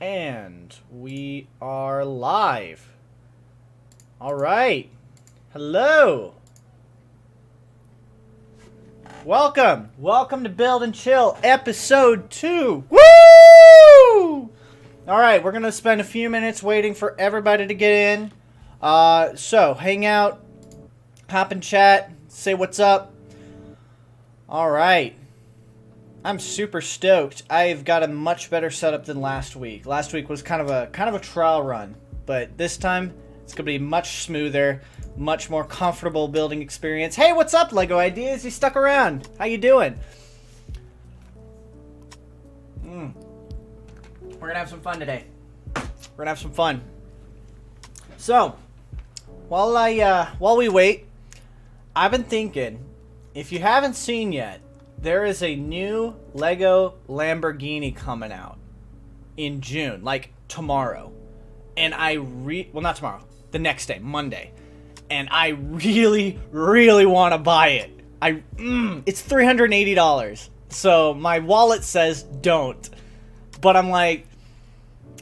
And we are live. All right. Hello. Welcome to Build and Chill episode 2. Woo! All right, we're going to spend a few minutes waiting for everybody to get in. So hang out, hop in chat, say what's up. All right. I'm super stoked. I've got a much better setup than last week. Last week was kind of a trial run, but this time it's gonna be much smoother, much more comfortable building experience. Hey, what's up, Lego Ideas? You stuck around? How you doing? We're gonna have some fun today. We're gonna have some fun. So, while we wait, I've been thinking, if you haven't seen yet, there is a new Lego Lamborghini coming out in June, like tomorrow. And well, not tomorrow, the next day, Monday. And I really, really want to buy it. It's $380. So my wallet says don't. But I'm like,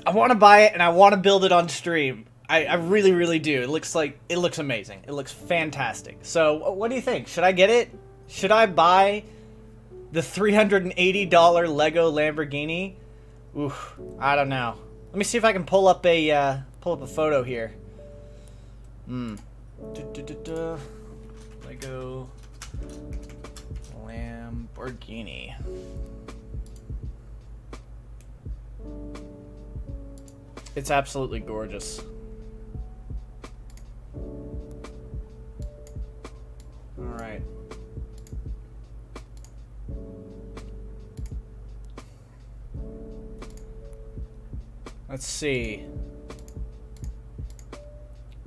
I want to buy it and I want to build it on stream. I really, really do. It looks amazing. It looks fantastic. So what do you think? Should I get it? Should I buy the $380 Lego Lamborghini? Oof, I don't know. Let me see if I can pull up a photo here. Lego Lamborghini. It's absolutely gorgeous. All right. Let's see.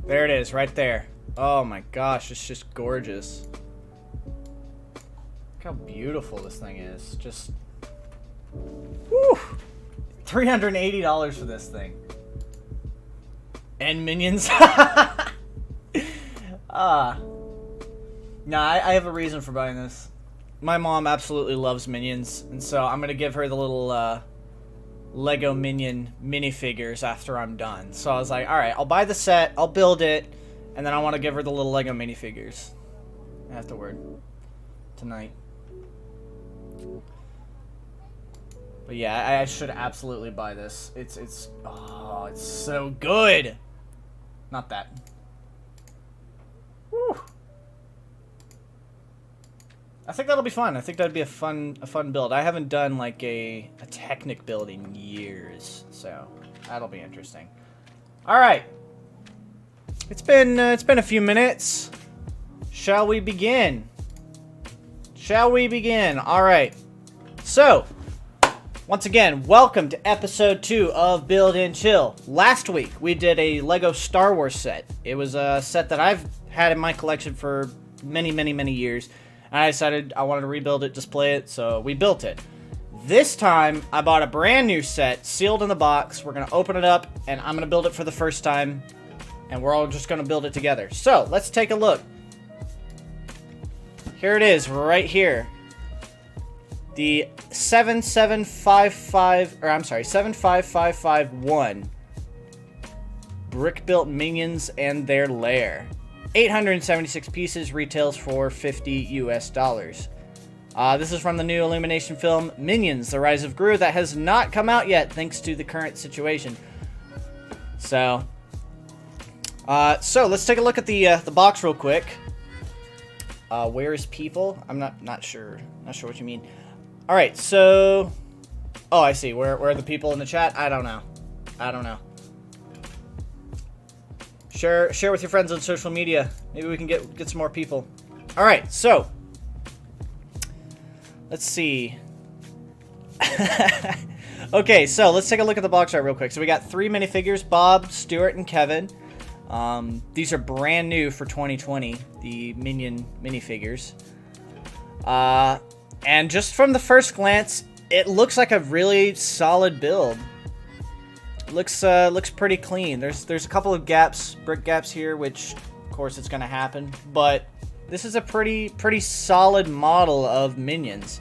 There it is, right there. Oh my gosh, it's just gorgeous. Look how beautiful this thing is. Just, whew, $380 for this thing. And Minions. No, I have a reason for buying this. My mom absolutely loves Minions, and so I'm gonna give her the little Lego Minion minifigures after I'm done. So I was like, alright, I'll buy the set, I'll build it, and then I want to give her the little Lego minifigures afterward. Tonight. But yeah, I should absolutely buy this. It's so good! Not that. Woo! I think that'll be fun. I think that'd be a fun build. I haven't done like a Technic build in years, so that'll be interesting. All right, it's been a few minutes. Shall we begin? Shall we begin? All right. So, once again, welcome to episode 2 of Build and Chill. Last week we did a Lego Star Wars set. It was a set that I've had in my collection for many years. I decided I wanted to rebuild it, display it, so we built it. This time, I bought a brand new set, sealed in the box. We're going to open it up, and I'm going to build it for the first time, and we're all just going to build it together. So, let's take a look. Here it is, right here. The 75551 brick-built Minions and their Lair. 876 pieces, retails for $50 US. This is from the new Illumination film, Minions, The Rise of Gru, that has not come out yet, thanks to the current situation. So let's take a look at the box real quick. Where is people? I'm not sure what you mean. All right, so, oh, I see. Where are the people in the chat? I don't know. Share with your friends on social media. Maybe we can get some more people. All right, so let's see. Okay, so let's take a look at the box art real quick. So we got 3 minifigures: Bob, Stuart, and Kevin. These are brand new for 2020. The Minion minifigures. And just from the first glance, it looks like a really solid build. Looks pretty clean. There's a couple of gaps, brick gaps here, which of course it's gonna happen, but this is a pretty solid model of Minions.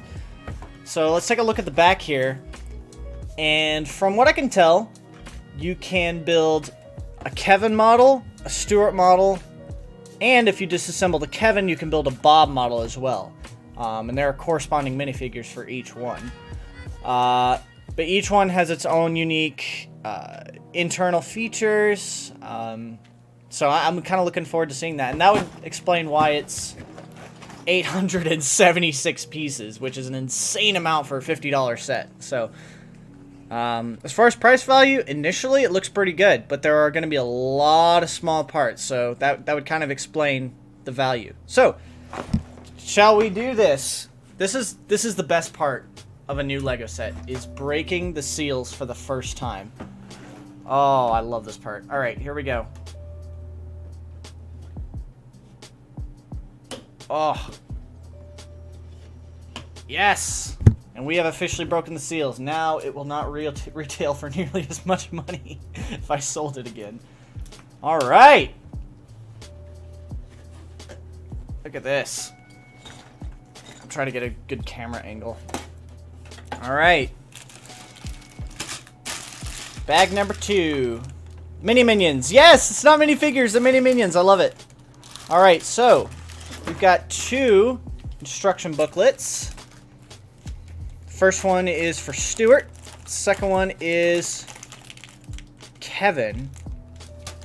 So let's take a look at the back here. And from what I can tell, you can build a Kevin model, a Stuart model, and if you disassemble the Kevin, you can build a Bob model as well. And there are corresponding minifigures for each one. But each one has its own unique internal features. So I'm kind of looking forward to seeing that. And that would explain why it's 876 pieces, which is an insane amount for a $50 set. So as far as price value, initially it looks pretty good, but there are going to be a lot of small parts, so that would kind of explain the value. So, shall we do this? This is the best part of a new Lego set, is breaking the seals for the first time. Oh, I love this part. All right, here we go. Oh. Yes! And we have officially broken the seals. Now it will not retail for nearly as much money if I sold it again. All right. Look at this. I'm trying to get a good camera angle. All right. Bag number 2. Mini Minions. Yes, it's not minifigures, they're Mini Minions. I love it. All right, so we've got 2 instruction booklets. First one is for Stuart. Second one is Kevin.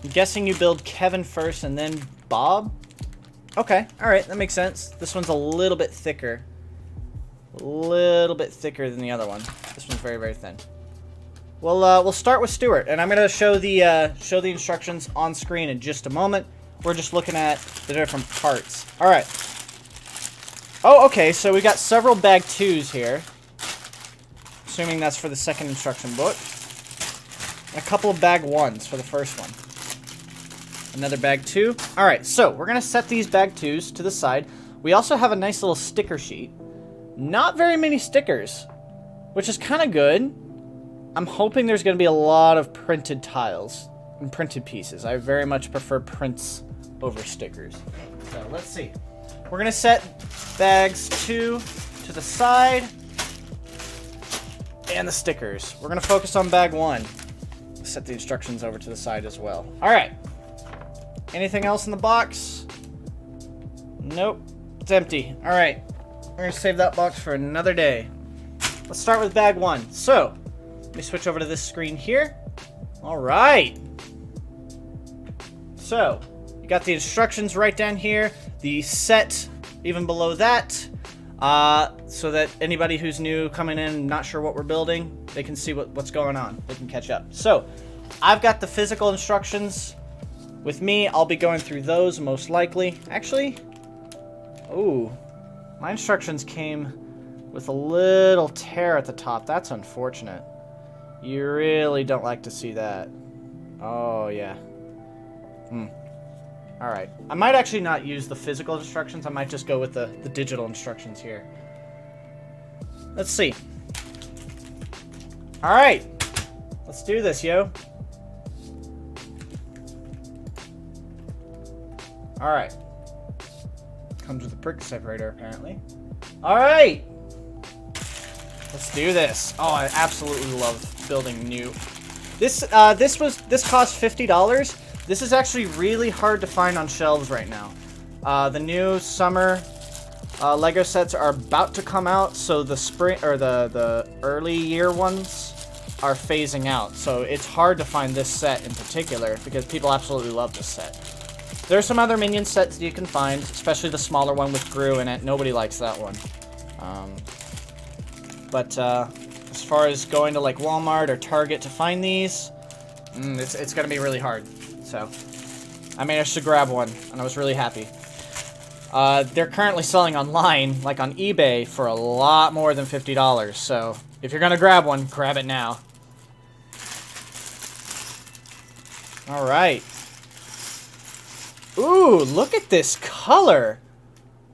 I'm guessing you build Kevin first and then Bob? Okay, alright, that makes sense. This one's a little bit thicker. A little bit thicker than the other one. This one's very, very thin. We'll start with Stuart, and I'm going to show the instructions on screen in just a moment. We're just looking at the different parts. Alright. Oh, okay, so we got several bag 2s here. Assuming that's for the second instruction book. And a couple of bag 1s for the first one. Another bag 2. Alright, so we're going to set these bag 2s to the side. We also have a nice little sticker sheet. Not very many stickers, which is kind of good. I'm hoping there's going to be a lot of printed tiles and printed pieces. I very much prefer prints over stickers. So let's see. We're going to set bags 2 to the side. And the stickers. We're going to focus on bag 1. Set the instructions over to the side as well. Alright. Anything else in the box? Nope. It's empty. Alright. We're going to save that box for another day. Let's start with bag 1. So, let me switch over to this screen here. Alright. So, you got the instructions right down here. The set even below that. So that anybody who's new coming in, not sure what we're building, they can see what's going on. They can catch up. So, I've got the physical instructions with me. I'll be going through those most likely. Actually, ooh, my instructions came with a little tear at the top. That's unfortunate. You really don't like to see that. Oh, yeah. Alright. I might actually not use the physical instructions. I might just go with the digital instructions here. Let's see. Alright. Let's do this, yo. Alright. Comes with a prick separator, apparently. Alright. Let's do this. Oh, I absolutely love building new. This cost $50. This is actually really hard to find on shelves right now. The new summer Lego sets are about to come out, so the spring or the early year ones are phasing out. So it's hard to find this set in particular because people absolutely love this set. There are some other Minion sets that you can find, especially the smaller one with Gru in it. Nobody likes that one. But as far as going to like Walmart or Target to find these, it's gonna be really hard. So, I managed to grab one, and I was really happy. They're currently selling online, like on eBay, for a lot more than $50. So, if you're gonna grab one, grab it now. Alright. Ooh, look at this color!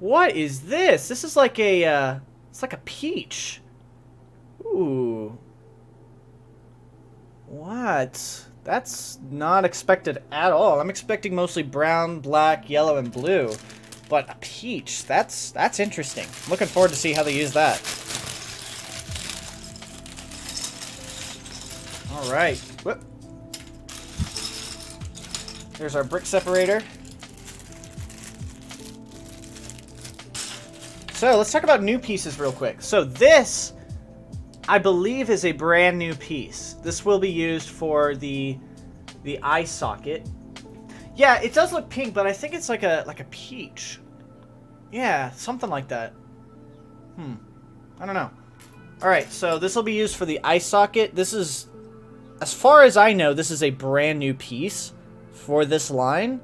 What is this? This is like a, it's like a peach. Ooh. What? That's not expected at all. I'm expecting mostly brown, black, yellow, and blue. But a peach, that's interesting. I'm looking forward to see how they use that. All right. Whoop. There's our brick separator. So let's talk about new pieces real quick. So this, I believe, is a brand new piece. This will be used for the eye socket. Yeah, it does look pink, but I think it's like a peach. Yeah, something like that. I don't know. All right, so this will be used for the eye socket. This is, as far as I know, this is a brand new piece for this line,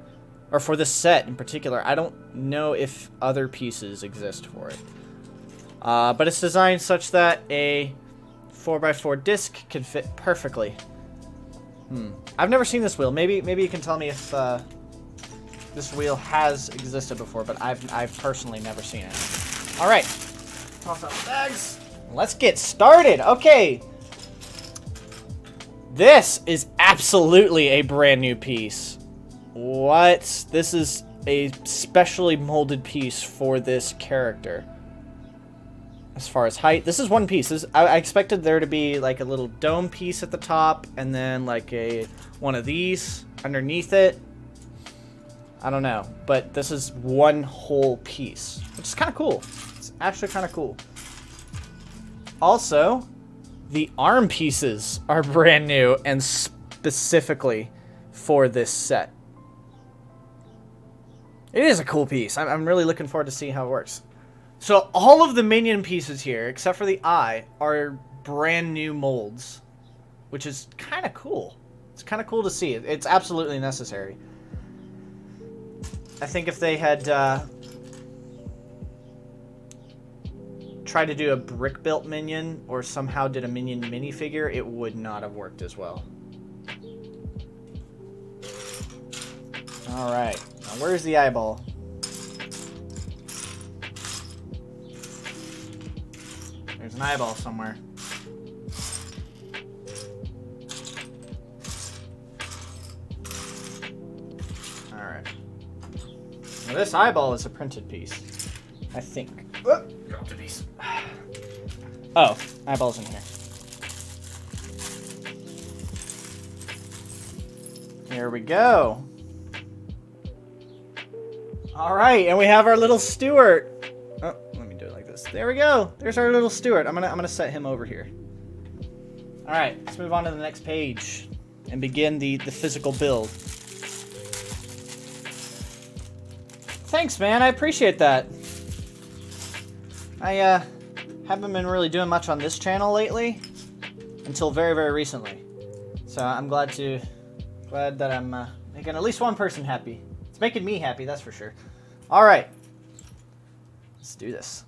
or for this set in particular. I don't know if other pieces exist for it. But it's designed such that a 4x4 disc can fit perfectly. I've never seen this wheel. Maybe you can tell me if this wheel has existed before, but I've personally never seen it. All right, toss out the bags. Let's get started. Okay. This is absolutely a brand new piece. What? This is a specially molded piece for this character. As far as height, this is one piece. I expected there to be like a little dome piece at the top and then like one of these underneath it. I don't know, but this is one whole piece, which is kind of cool. It's actually kind of cool. Also, the arm pieces are brand new and specifically for this set. It is a cool piece. I'm really looking forward to seeing how it works. So all of the minion pieces here, except for the eye, are brand new molds, which is kind of cool. It's kind of cool to see. It's absolutely necessary. I think if they had tried to do a brick-built minion or somehow did a minion minifigure, it would not have worked as well. All right, now where's the eyeball? There's an eyeball somewhere. All right. Now this eyeball is a printed piece, I think. Dropped a piece. Oh, eyeball's in here. Here we go. All right, and we have our little Stuart. Oh, let me do it like this. There we go. There's our little Stuart. I'm gonna set him over here. All right, let's move on to the next page and begin the physical build. Thanks, man. I appreciate that. I haven't been really doing much on this channel lately until very, very recently. So I'm glad that I'm making at least one person happy. It's making me happy, that's for sure. All right, let's do this.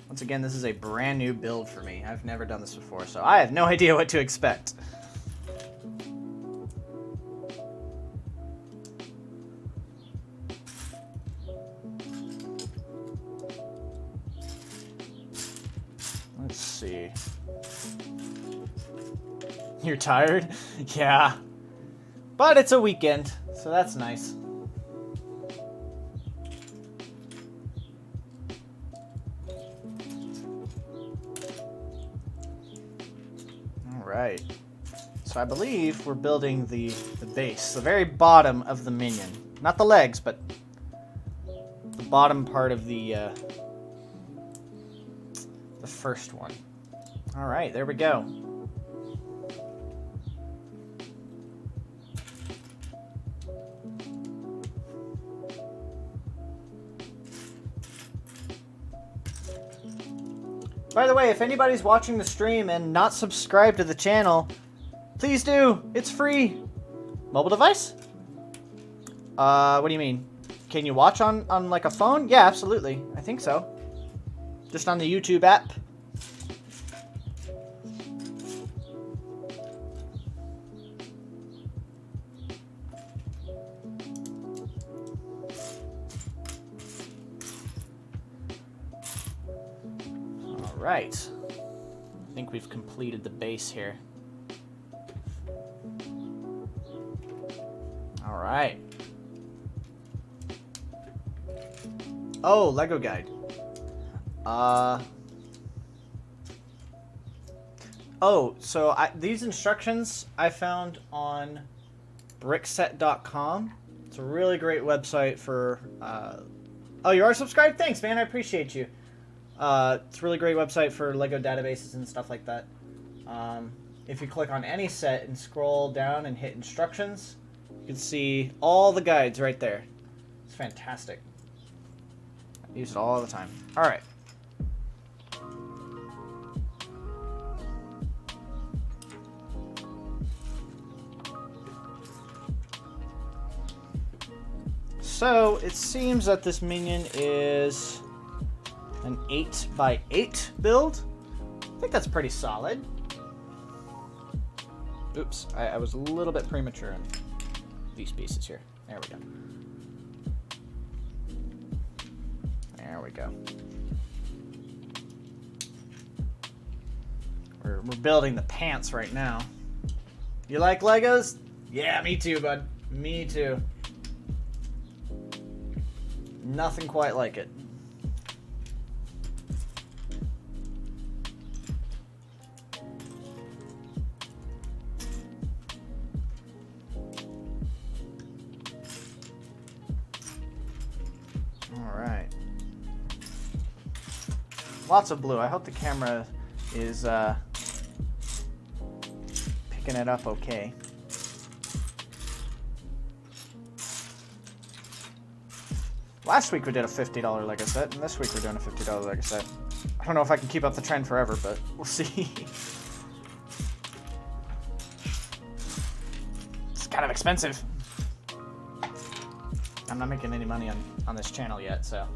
Once again, this is a brand new build for me. I've never done this before, so I have no idea what to expect. Let's see. You're tired? Yeah. But it's a weekend, so that's nice. Alright. So I believe we're building the base, the very bottom of the minion. Not the legs, but the bottom part of the first one. Alright, there we go. By the way, if anybody's watching the stream and not subscribed to the channel, please do. It's free. Mobile device? What do you mean? Can you watch on like a phone? Yeah, absolutely. I think so. Just on the YouTube app. Right. I think we've completed the base here. All right. Oh, Lego guide. Oh, so these instructions I found on brickset.com. It's a really great website for... Oh, you are subscribed? Thanks, man. I appreciate you. It's a really great website for Lego databases and stuff like that. If you click on any set and scroll down and hit instructions, you can see all the guides right there. It's fantastic. I use it all the time. All right. So it seems that this minion is an 8x8 build. I think that's pretty solid. Oops, I was a little bit premature in these pieces here. There we go. There we go. We're building the pants right now. You like Legos? Yeah, me too, bud. Me too. Nothing quite like it. Alright. Lots of blue. I hope the camera is picking it up okay. Last week we did a $50 Lego set, and this week we're doing a $50 Lego set. I don't know if I can keep up the trend forever, but we'll see. It's kind of expensive. I'm not making any money on this channel yet, so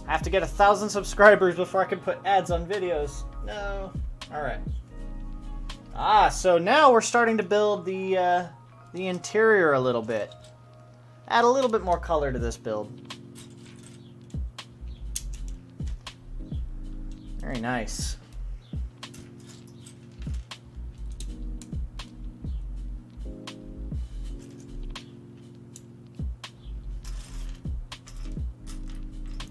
I have to get 1,000 subscribers before I can put ads on videos. No. Alright. So now we're starting to build the interior a little bit. Add a little bit more color to this build. Very nice.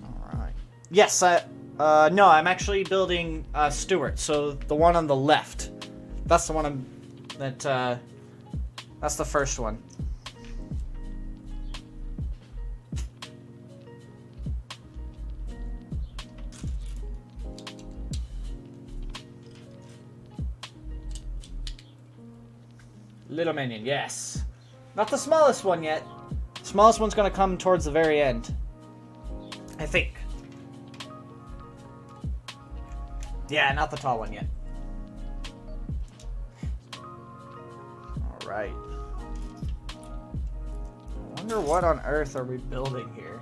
Alright. Yes, no, I'm actually building Stuart, so the one on the left. That's the one that's the first one. Little minion, yes. Not the smallest one yet. The smallest one's gonna come towards the very end. I think. Yeah, not the tall one yet. Alright. I wonder what on earth are we building here?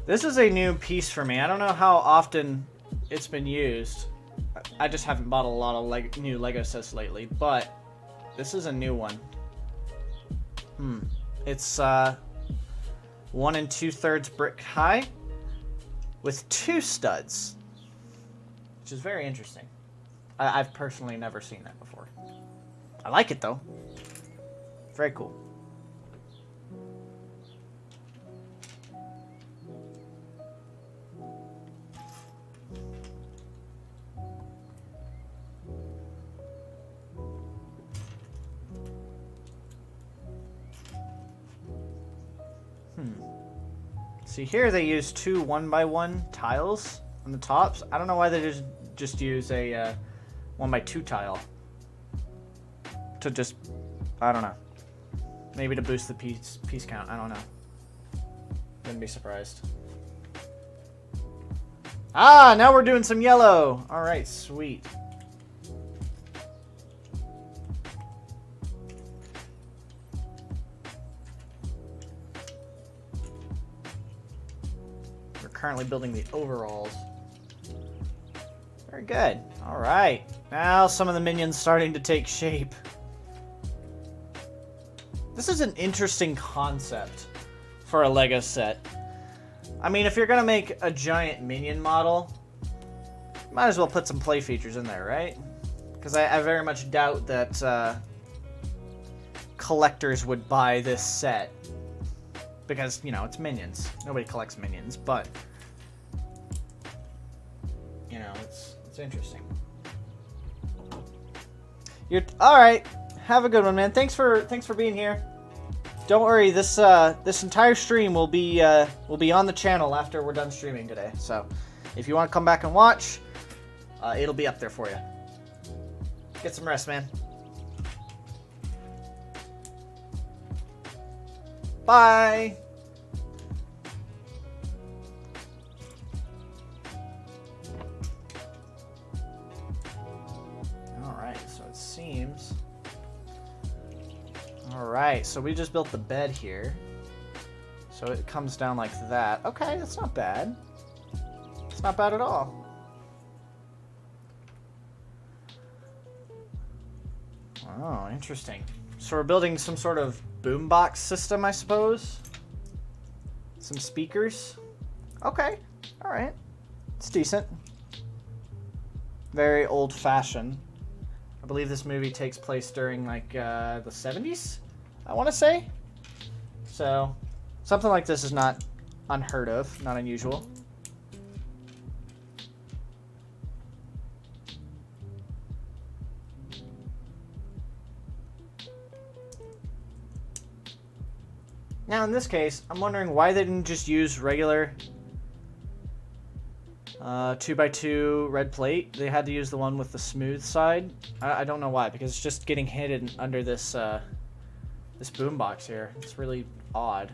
This is a new piece for me. I don't know how often it's been used. I just haven't bought a lot of new Lego sets lately, but this is a new one. It's 1 2/3 brick high with 2 studs, which is very interesting. I've personally never seen that before. I like it though. Very cool. See, here they use 2 1x1 tiles on the tops. I don't know why they just use a 1x2 tile to just, I don't know. Maybe to boost the piece count. I don't know. Wouldn't be surprised. Now we're doing some yellow. All right, sweet. Currently building the overalls. Very good. All right. Now some of the minions starting to take shape. This is an interesting concept for a Lego set. I mean, if you're going to make a giant minion model, might as well put some play features in there, right? Because I very much doubt that collectors would buy this set because, you know, it's minions. Nobody collects minions, but, you know, it's interesting. You're all right. Have a good one, man. Thanks for being here. Don't worry, this entire stream will be on the channel after we're done streaming today. So, if you want to come back and watch, it'll be up there for you. Get some rest, man. Bye. All right, so it seems. All right, so we just built the bed here. So it comes down like that. Okay, that's not bad. It's not bad at all. Oh, interesting. So we're building some sort of boombox system, I suppose. Some speakers. Okay, all right. It's decent. Very old-fashioned. I believe this movie takes place during, like, the 70s, I want to say. So, something like this is not unheard of, not unusual. Now, in this case, I'm wondering why they didn't just use regular 2x2 red plate. They had to use the one with the smooth side. I don't know why, because it's just getting hidden under this this boombox here. It's really odd.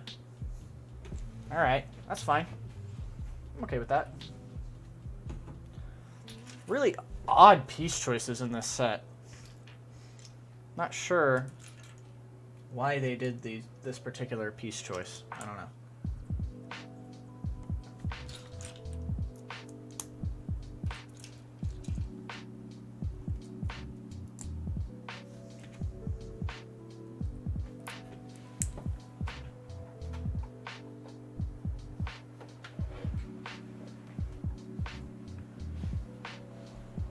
All right, that's fine. I'm okay with that. Really odd piece choices in this set. Not sure why they did this particular piece choice. I don't know.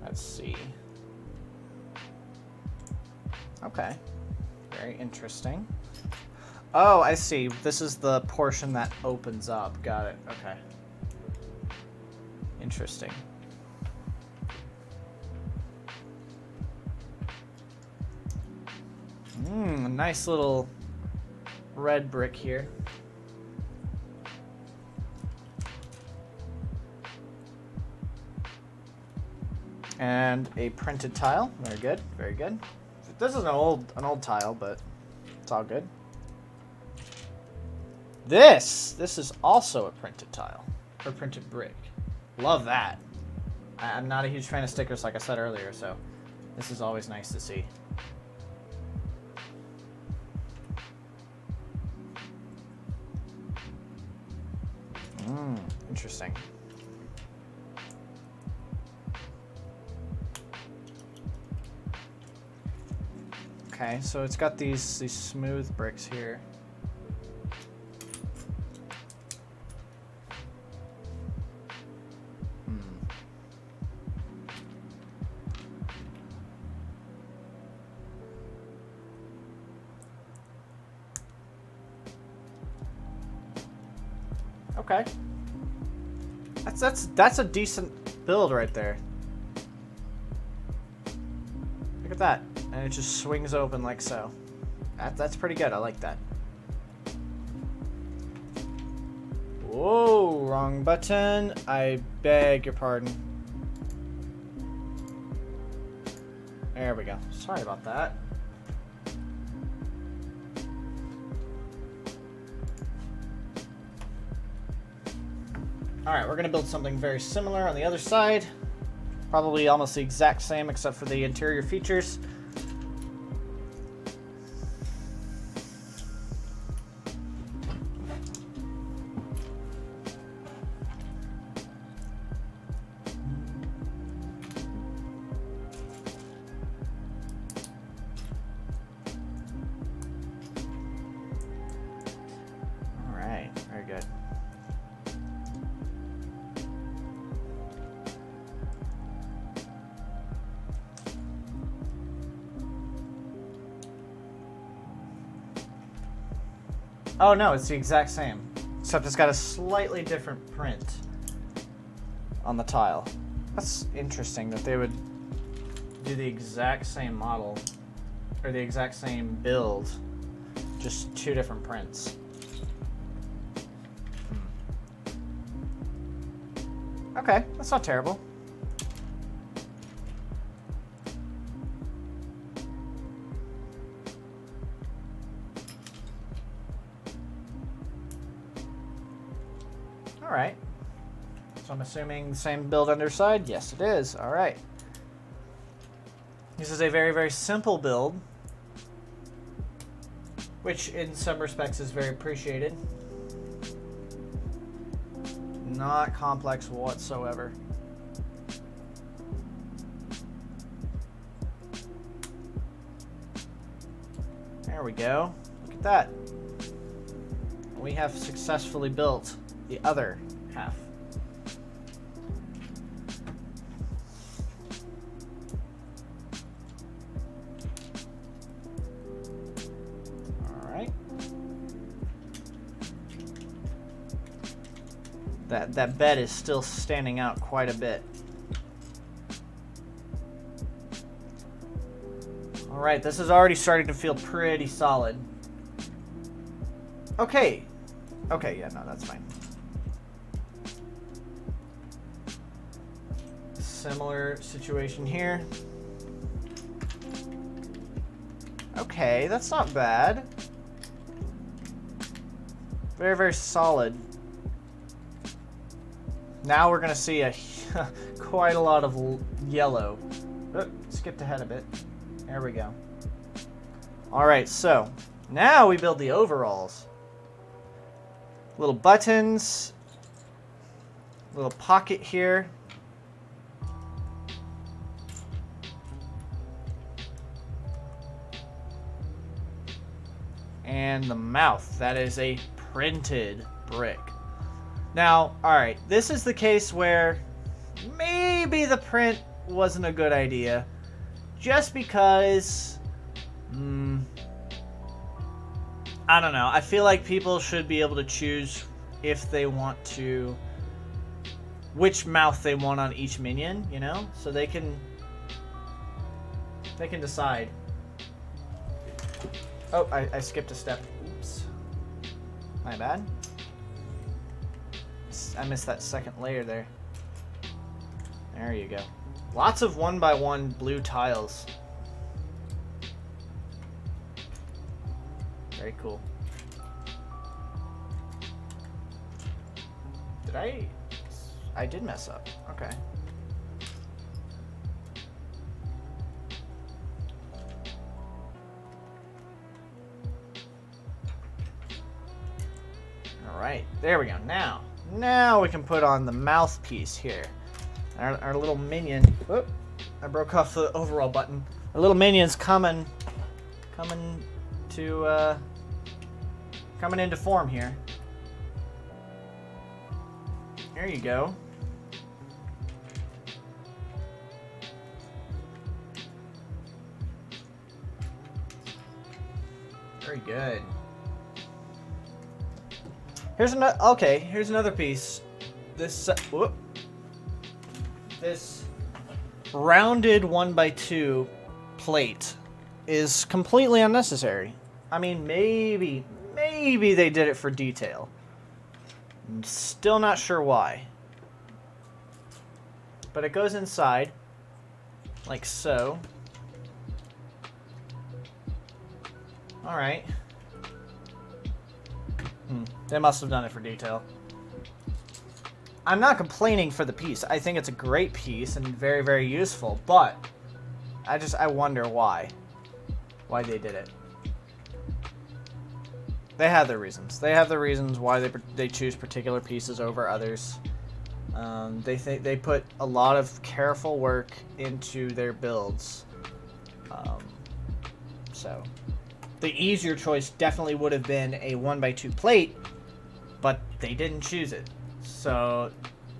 Let's see. Okay. Very interesting. Oh, I see. This is the portion that opens up. Got it. Okay. Interesting. A nice little red brick here. And a printed tile. Very good. Very good. This is an old tile, but it's all good. This is also a printed tile, or printed brick. Love that. I'm not a huge fan of stickers, like I said earlier, so this is always nice to see. Interesting. Okay, so it's got these smooth bricks here. Okay. That's a decent build right there. Look at that. And it just swings open like so. That's pretty good. I like that. Whoa, wrong button. I beg your pardon. There we go. Sorry about that. Alright, we're going to build something very similar on the other side. Probably almost the exact same except for the interior features. Alright, very good. Oh no, it's the exact same. Except it's got a slightly different print on the tile. That's interesting that they would do the exact same model, or the exact same build, just two different prints. Okay, that's not terrible. All right. So I'm assuming same build underside? Yes, it is. All right. This is a very, very simple build, which in some respects is very appreciated. Not complex whatsoever. There we go. Look at that. We have successfully built the other half. All right. That bed is still standing out quite a bit. All right, this is already starting to feel pretty solid. Okay. Okay, yeah, no, that's fine. Similar situation here. Okay, that's not bad. Very, very solid. Now we're gonna see a quite a lot of yellow. Oh, skipped ahead a bit. There we go. All right, so now we build the overalls. Little buttons, little pocket here. And the mouth, that is a printed brick. Now, all right, this is the case where maybe the print wasn't a good idea, just because, I don't know. I feel like people should be able to choose if they want to, which mouth they want on each minion, you know? So they can decide. Oh, I skipped a step. Oops. My bad. I missed that second layer there. There you go. Lots of 1x1 blue tiles. Very cool. I did mess up. Okay. All right, there we go. Now we can put on the mouthpiece here. Our little minion. Whoop! I broke off the overall button. Our little minion's coming into form here. There you go. Very good. Here's another piece. This rounded 1x2 plate is completely unnecessary. I mean, maybe they did it for detail. I'm still not sure why. But it goes inside, like so. Alright. They must have done it for detail. I'm not complaining for the piece. I think it's a great piece and very, very useful, but I wonder why they did it. They have their reasons. They have their reasons why they choose particular pieces over others. They put a lot of careful work into their builds. So the easier choice definitely would have been a 1x2 plate, but they didn't choose it. So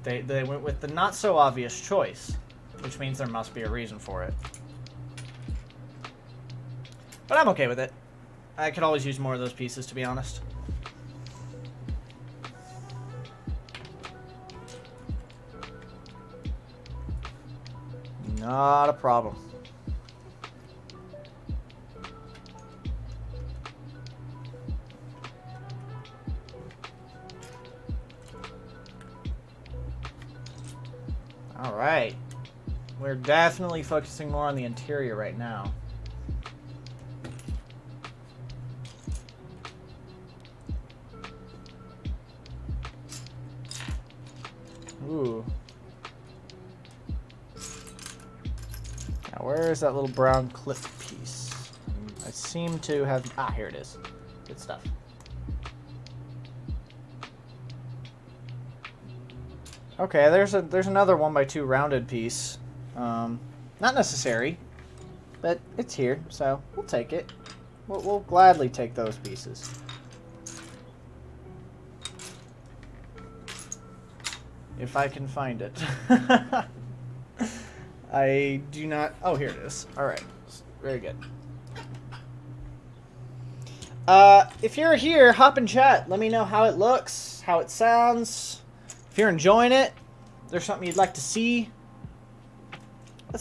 they went with the not so obvious choice, which means there must be a reason for it. But I'm okay with it. I could always use more of those pieces, to be honest. Not a problem. All right. We're definitely focusing more on the interior right now. Ooh. Now, where is that little brown cliff piece? I seem to have... Ah, here it is. Good stuff. Okay, there's another 1x2 rounded piece. Not necessary, but it's here, so we'll take it. We'll gladly take those pieces. If I can find it. I do not... Oh, here it is. Alright. Very good. If you're here, hop in chat. Let me know how it looks, how it sounds. If you're enjoying it, if there's something you'd like to see.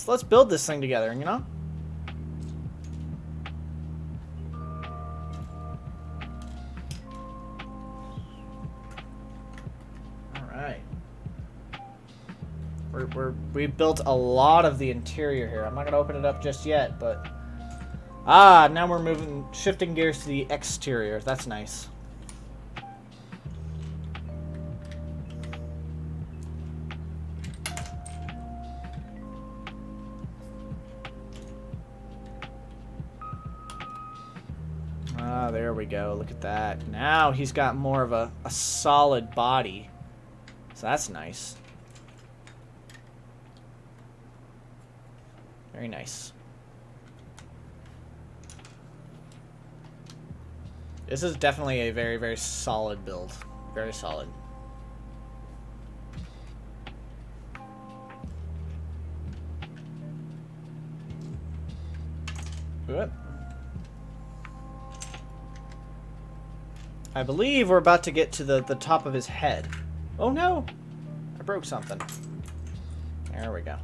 Let's build this thing together, you know? Alright. We built a lot of the interior here. I'm not gonna open it up just yet, but now we're shifting gears to the exterior. That's nice. There we go. Look at that. Now he's got more of a solid body, so that's nice. Very nice. This is definitely a very, very solid build. Very solid. Good. I believe we're about to get to the top of his head. Oh no! I broke something. There we go.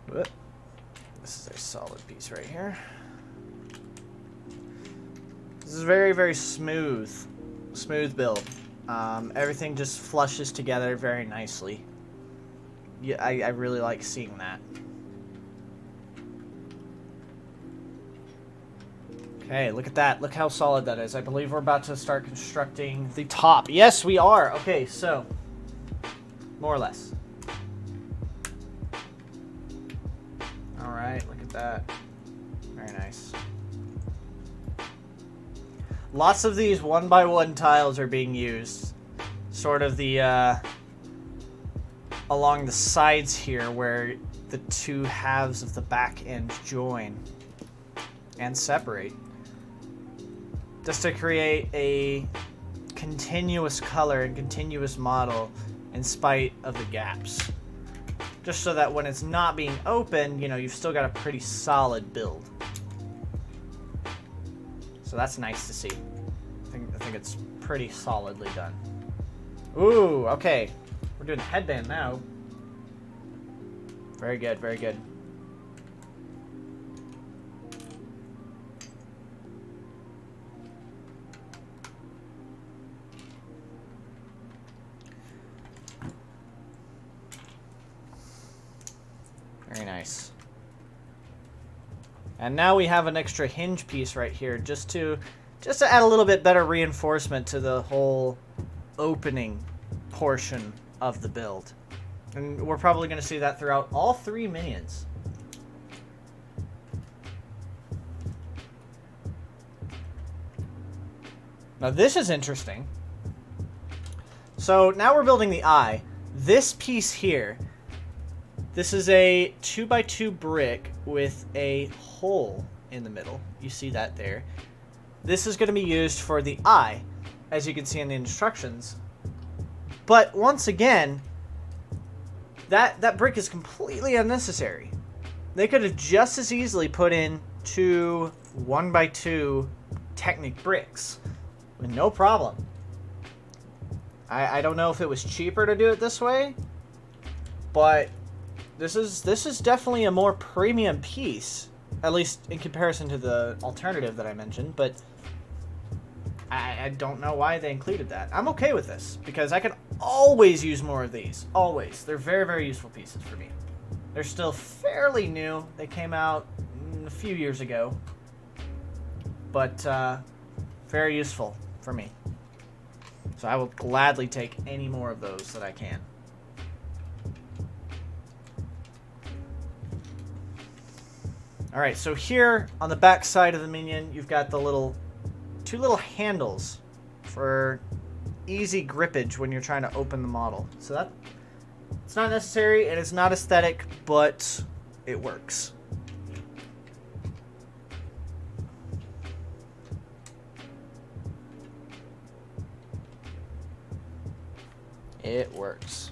Whoop. This is a solid piece right here. This is very, very smooth build. Everything just flushes together very nicely. Yeah, I really like seeing that. Okay, look at that. Look how solid that is. I believe we're about to start constructing the top. Yes, we are. Okay, so more or less. All right, look at that. Very nice. Lots of these 1x1 tiles are being used. Sort of the, along the sides here where the two halves of the back end join and separate. Just to create a continuous color and continuous model in spite of the gaps. Just so that when it's not being opened, you know, you've still got a pretty solid build. So that's nice to see. I think it's pretty solidly done. Ooh, okay. We're doing a headband now. Very good, very good. Very nice. And now we have an extra hinge piece right here just to add a little bit better reinforcement to the whole opening portion of the build. And we're probably going to see that throughout all three minions. Now this is interesting. So now we're building the eye. This piece here, this is a 2x2 brick with a hole in the middle. You see that there. This is going to be used for the eye, as you can see in the instructions. But once again, that brick is completely unnecessary. They could have just as easily put in two 1x2 Technic bricks with no problem. I don't know if it was cheaper to do it this way, but this is definitely a more premium piece, at least in comparison to the alternative that I mentioned, but I don't know why they included that. I'm okay with this, because I can always use more of these. Always. They're very, very useful pieces for me. They're still fairly new. They came out a few years ago, but very useful for me. So I will gladly take any more of those that I can. Alright, so here on the back side of the minion, you've got the two little handles for easy grippage when you're trying to open the model. So it's not necessary and it's not aesthetic, but it works. It works.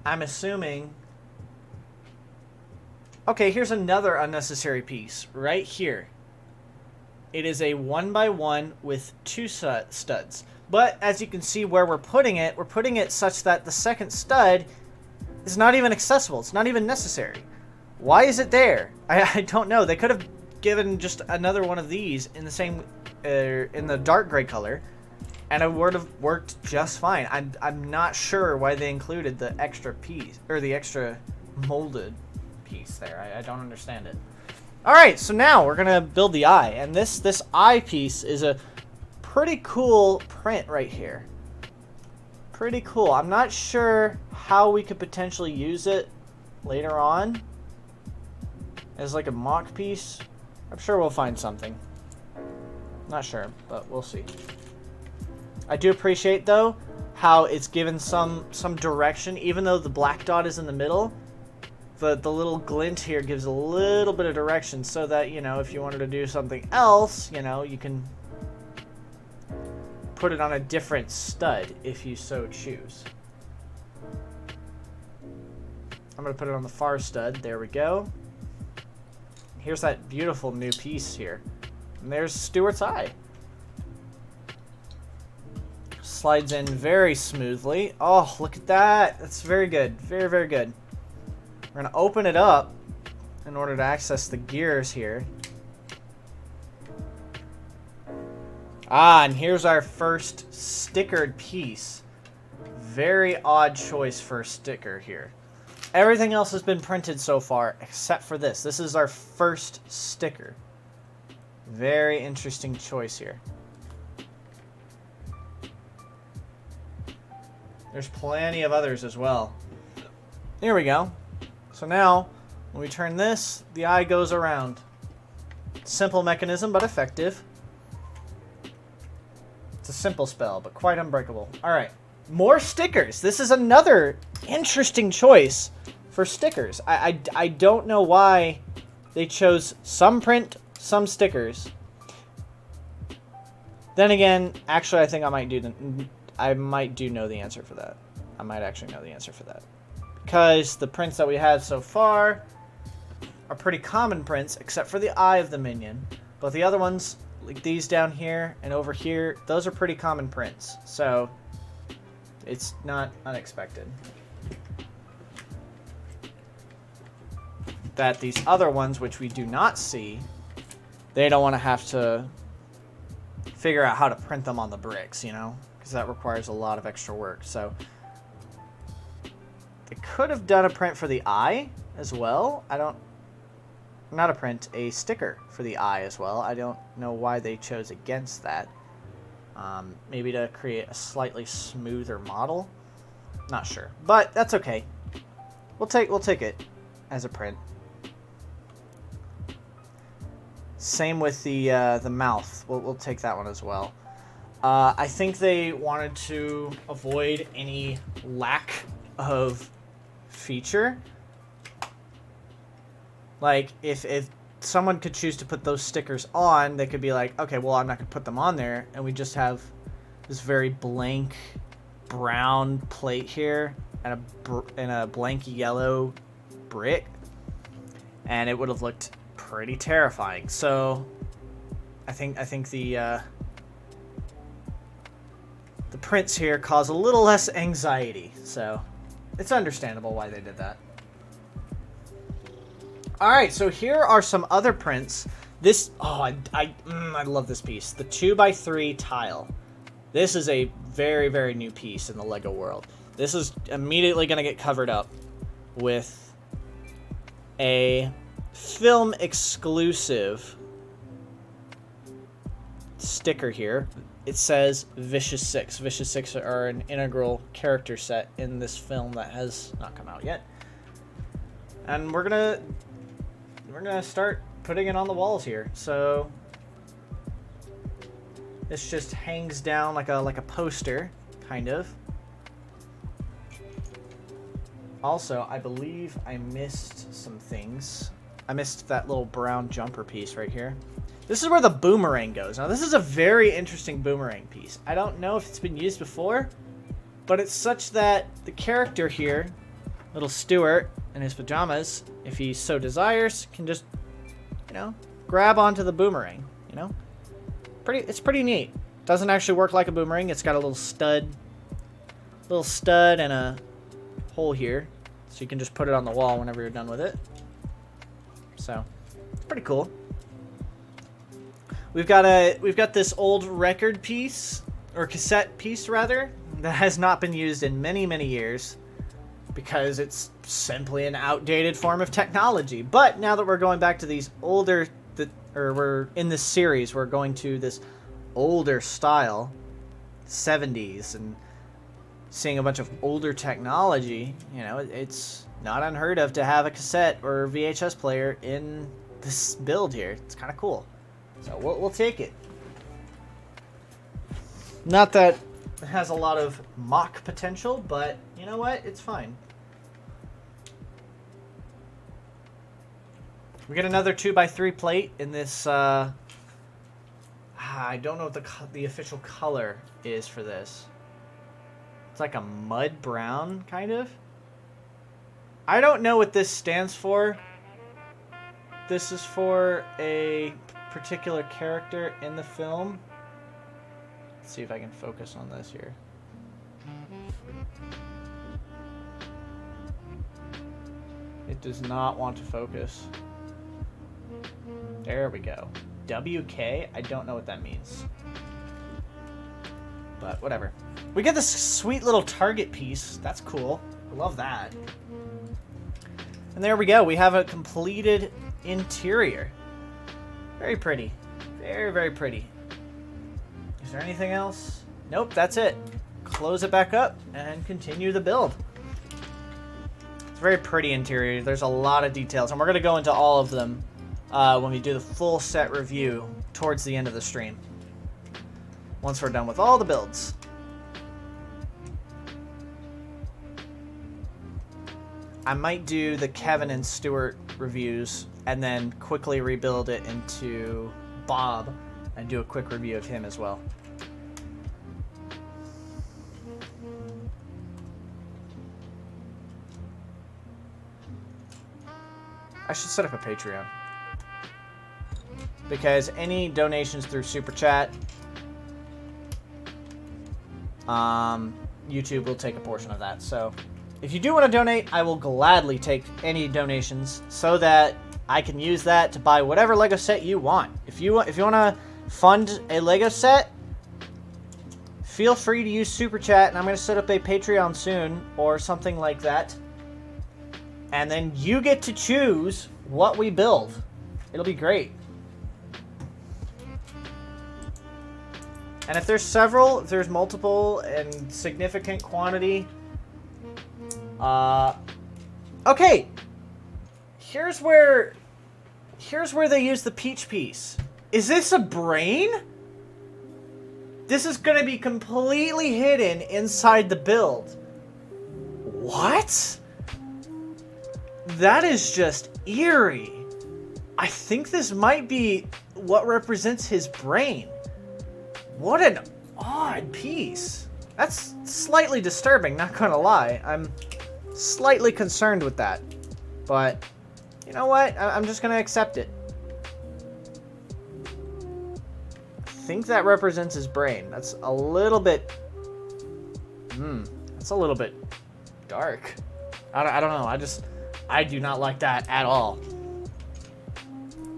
I'm assuming... Okay, here's another unnecessary piece. Right here. It is a 1x1 with 2 studs. But as you can see where we're putting it such that the second stud is not even accessible. It's not even necessary. Why is it there? I don't know. They could have given just another one of these in the same... in the dark gray color. And it would have worked just fine. I'm not sure why they included the extra piece, or the extra molded piece there. I don't understand it. Alright, so now we're going to build the eye. And this eye piece is a pretty cool print right here. Pretty cool. I'm not sure how we could potentially use it later on as like a mock piece. I'm sure we'll find something. Not sure, but we'll see. I do appreciate, though, how it's given some direction, even though the black dot is in the middle. The little glint here gives a little bit of direction so that, you know, if you wanted to do something else, you know, you can put it on a different stud if you so choose. I'm going to put it on the far stud. There we go. Here's that beautiful new piece here. And there's Stuart's eye. Slides in very smoothly. Oh, look at that. That's very good. Very, very good. We're going to open it up in order to access the gears here. Ah, and here's our first stickered piece. Very odd choice for a sticker here. Everything else has been printed so far except for this. This is our first sticker. Very interesting choice here. There's plenty of others as well. Here we go. So now, when we turn this, the eye goes around. Simple mechanism, but effective. It's a simple spell, but quite unbreakable. Alright, more stickers. This is another interesting choice for stickers. I don't know why they chose some print, some stickers. Then again, actually I think I might do know the answer for that. I might actually know the answer for that. Because the prints that we have so far are pretty common prints, except for the eye of the minion. But the other ones, like these down here and over here, those are pretty common prints. So, it's not unexpected that these other ones, which we do not see, they don't want to have to figure out how to print them on the bricks, you know? Because that requires a lot of extra work. So they could have done a print for the eye as well. Not a print, a sticker for the eye as well. I don't know why they chose against that. Maybe to create a slightly smoother model. Not sure, but that's okay. We'll take it as a print. Same with the mouth. We'll take that one as well. I think they wanted to avoid any lack of feature. Like, if someone could choose to put those stickers on, they could be like, okay, well, I'm not going to put them on there, and we just have this very blank brown plate here and a blank yellow brick, and it would have looked pretty terrifying. So I think the prints here cause a little less anxiety. So it's understandable why they did that. All right, so here are some other prints. This, oh, I love this piece. The 2x3 tile. This is a very, very new piece in the LEGO world. This is immediately going to get covered up with a film exclusive sticker here. It says Vicious 6. Vicious 6 are an integral character set in this film that has not come out yet. And we're gonna start putting it on the walls here. So this just hangs down like a poster, kind of. Also, I believe I missed some things. I missed that little brown jumper piece right here. This is where the boomerang goes. Now, this is a very interesting boomerang piece. I don't know if it's been used before, but it's such that the character here, little Stuart in his pajamas, if he so desires, can just, you know, grab onto the boomerang, you know? It's pretty neat. Doesn't actually work like a boomerang. It's got a little stud and a hole here, so you can just put it on the wall whenever you're done with it. So, it's pretty cool. We've got this old record piece, or cassette piece rather, that has not been used in many, many years because it's simply an outdated form of technology. But now that we're going back to these older, or we're in this series, we're going to this older style, 70s, and seeing a bunch of older technology, you know, it's not unheard of to have a cassette or VHS player in this build here. It's kind of cool. So we'll take it. Not that it has a lot of mock potential, but you know what? It's fine. We get another 2x3 plate in this. I don't know what the official color is for this. It's like a mud brown, kind of. I don't know what this stands for. This is for a particular character in the film. Let's see if I can focus on this here. It does not want to focus. There we go. WK? I don't know what that means. But whatever. We get this sweet little target piece. That's cool. I love that. And there we go. We have a completed interior. Very pretty. Very, very pretty. Is there anything else? Nope, that's it. Close it back up and continue the build. It's a very pretty interior. There's a lot of details, and we're going to go into all of them when we do the full set review towards the end of the stream. Once we're done with all the builds. I might do the Kevin and Stuart reviews and then quickly rebuild it into Bob and do a quick review of him as well. I should set up a Patreon, because any donations through Super Chat, YouTube will take a portion of that. So if you do want to donate, I will gladly take any donations so that I can use that to buy whatever Lego set you want. If you want to fund a Lego set, feel free to use Super Chat, and I'm going to set up a Patreon soon or something like that. And then you get to choose what we build. It'll be great. And if there's several, if there's multiple and significant quantity, okay. Here's where they use the peach piece. Is this a brain? This is going to be completely hidden inside the build. What? That is just eerie. I think this might be what represents his brain. What an odd piece. That's slightly disturbing, not gonna lie. I'm slightly concerned with that. But, you know what? I'm just gonna accept it. think that represents his brain. That's a little bit... that's a little bit dark. I don't know. I do not like that at all.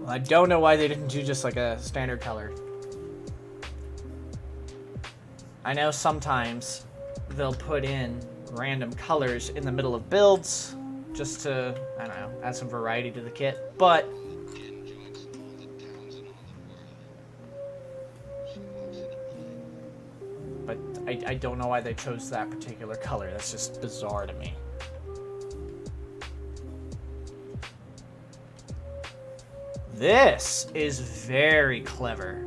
Well, I don't know why they didn't do just like a standard color. I know sometimes they'll put in random colors in the middle of builds just to, I don't know, add some variety to the kit, but I don't know why they chose that particular color. That's just bizarre to me. This is very clever.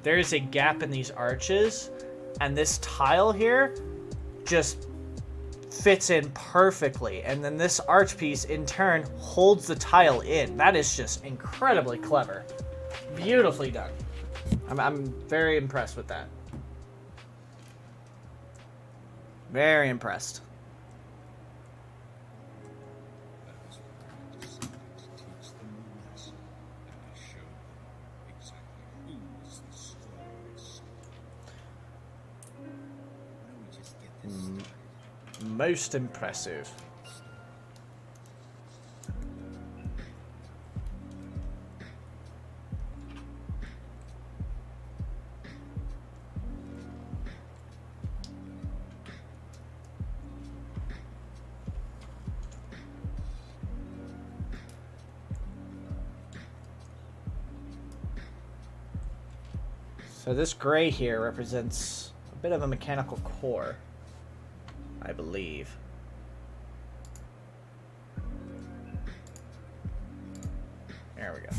There's a gap in these arches, and this tile here just fits in perfectly. And then this arch piece, in turn, holds the tile in. That is just incredibly clever. Beautifully done. I'm very impressed with that. Very impressed. Most impressive. So this gray here represents a bit of a mechanical core, I believe. There we go.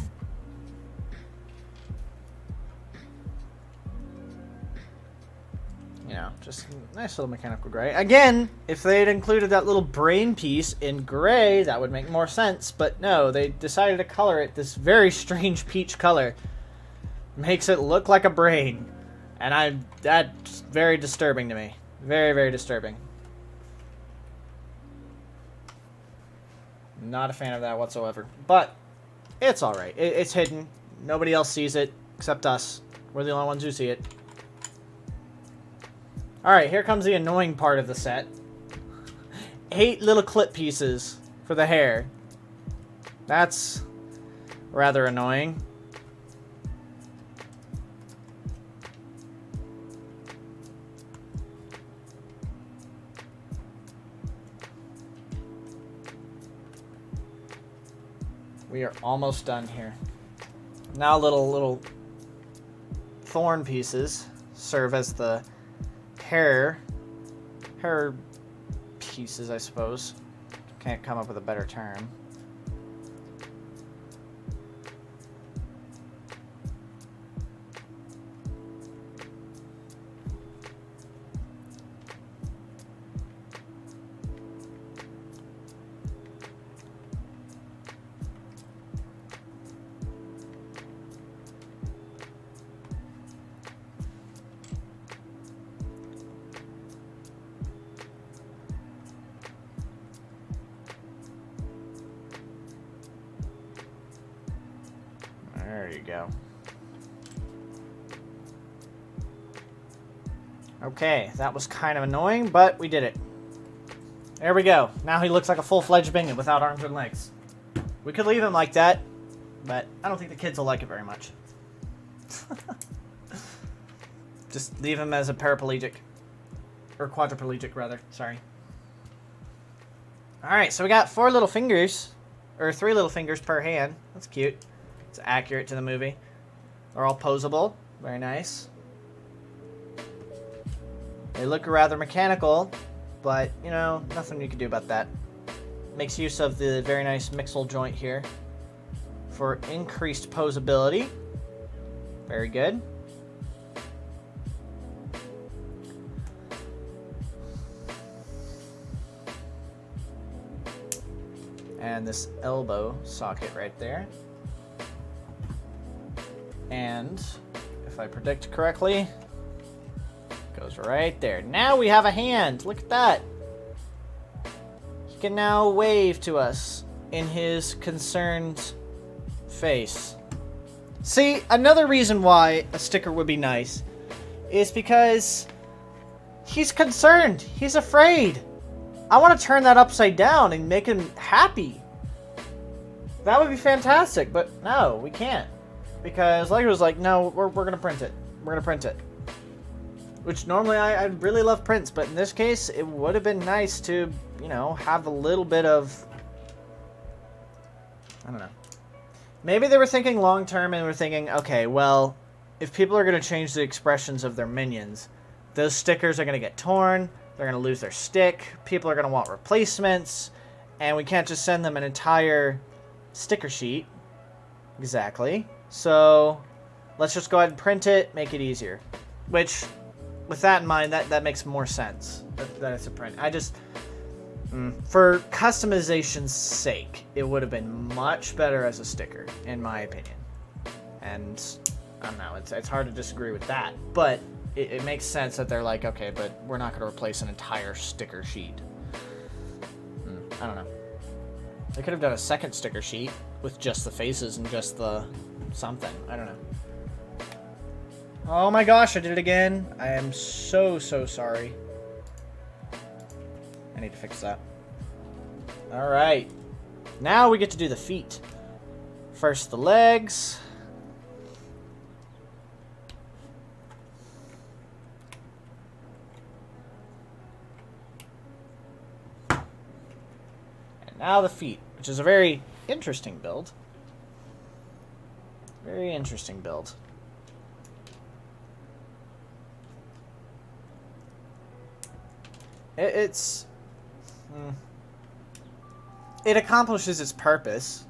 You know, just a nice little mechanical gray. Again, if they had included that little brain piece in gray, that would make more sense. But no, they decided to color it this very strange peach color. Makes it look like a brain. And that's very disturbing to me. Very, very disturbing. Not a fan of that whatsoever. But it's alright. It's hidden. Nobody else sees it except us. We're the only ones who see it. Alright, here comes the annoying part of the set. 8 little clip pieces for the hair. That's rather annoying. We are almost done here. Now little thorn pieces serve as the hair pieces, I suppose. Can't come up with a better term. There you go. Okay, that was kind of annoying, but we did it. There we go. Now he looks like a full-fledged Bingham without arms and legs. We could leave him like that, but I don't think the kids will like it very much. Just leave him as a paraplegic. Or quadriplegic, rather. Sorry. Alright, so we got 4 little fingers. Or 3 little fingers per hand. That's cute. It's accurate to the movie. They're all posable. Very nice. They look rather mechanical, but, you know, nothing you can do about that. Makes use of the very nice mixel joint here for increased posability. Very good. And this elbow socket right there. And if I predict correctly, goes right there. Now we have a hand. Look at that. He can now wave to us in his concerned face. See, another reason why a sticker would be nice is because he's concerned. He's afraid. I want to turn that upside down and make him happy. That would be fantastic, but no, we can't. Because Lair was like, no, we're going to print it. We're going to print it. Which normally I really love prints, but in this case, it would have been nice to, you know, have a little bit of... I don't know. Maybe they were thinking long term and were thinking, okay, well, if people are going to change the expressions of their minions, those stickers are going to get torn, they're going to lose their stick, people are going to want replacements, and we can't just send them an entire sticker sheet. Exactly. So, let's just go ahead and print it, make it easier. Which, with that in mind, that makes more sense that it's a print. I just... for customization's sake, it would have been much better as a sticker, in my opinion. And, I don't know, it's hard to disagree with that. But it makes sense that they're like, okay, but we're not going to replace an entire sticker sheet. I don't know. They could have done a second sticker sheet with just the faces and just the something. I don't know. Oh my gosh, I did it again. I am so sorry. I need to fix that. Alright. Now we get to do the feet. First the legs. And now the feet, which is a very interesting build. Very interesting build. It accomplishes its purpose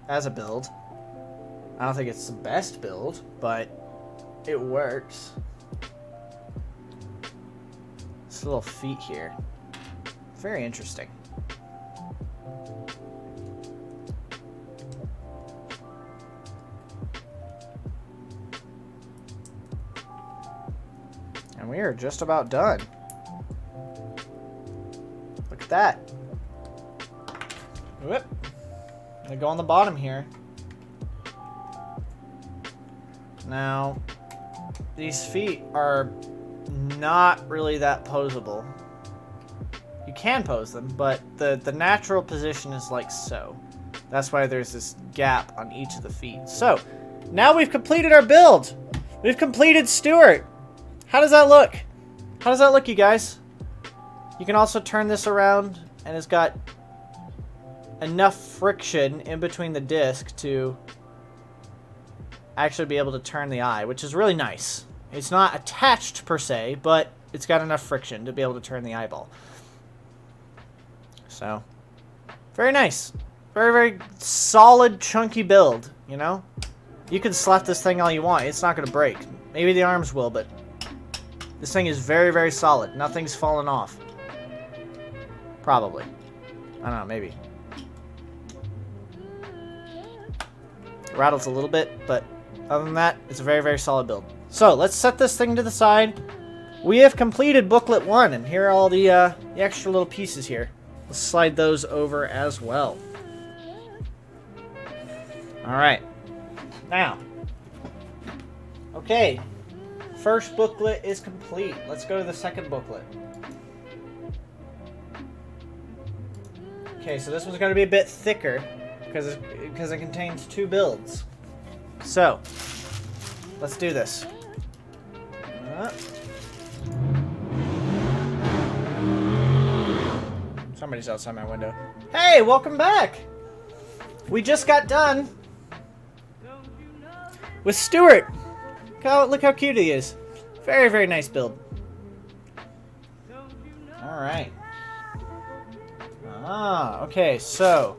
as a build. I don't think it's the best build, but it works. This little feet here. Very interesting. And we are just about done. Look at that. Whoop. I'm gonna go on the bottom here. Now, these feet are not really that posable. You can pose them, but the natural position is like so. That's why there's this gap on each of the feet. So, now we've completed our build. We've completed Stuart. How does that look? How does that look, you guys? You can also turn this around, and it's got enough friction in between the disc to actually be able to turn the eye, which is really nice. It's not attached per se, but it's got enough friction to be able to turn the eyeball. So, very nice. Very, very solid, chunky build, you know? You can slap this thing all you want. It's not going to break. Maybe the arms will, but this thing is very, very solid. Nothing's fallen off. Probably. I don't know, maybe. It rattles a little bit, but other than that, it's a very, very solid build. So, let's set this thing to the side. We have completed booklet 1, and here are all the extra little pieces here. Let's slide those over as well. Alright. Now. Okay. First booklet is complete. Let's go to the second booklet. Okay, so this one's going to be a bit thicker because it contains 2 builds. So, let's do this. Somebody's outside my window. Hey, welcome back! We just got done with Stuart. Look how cute he is. Very, very nice build. Alright. Okay, so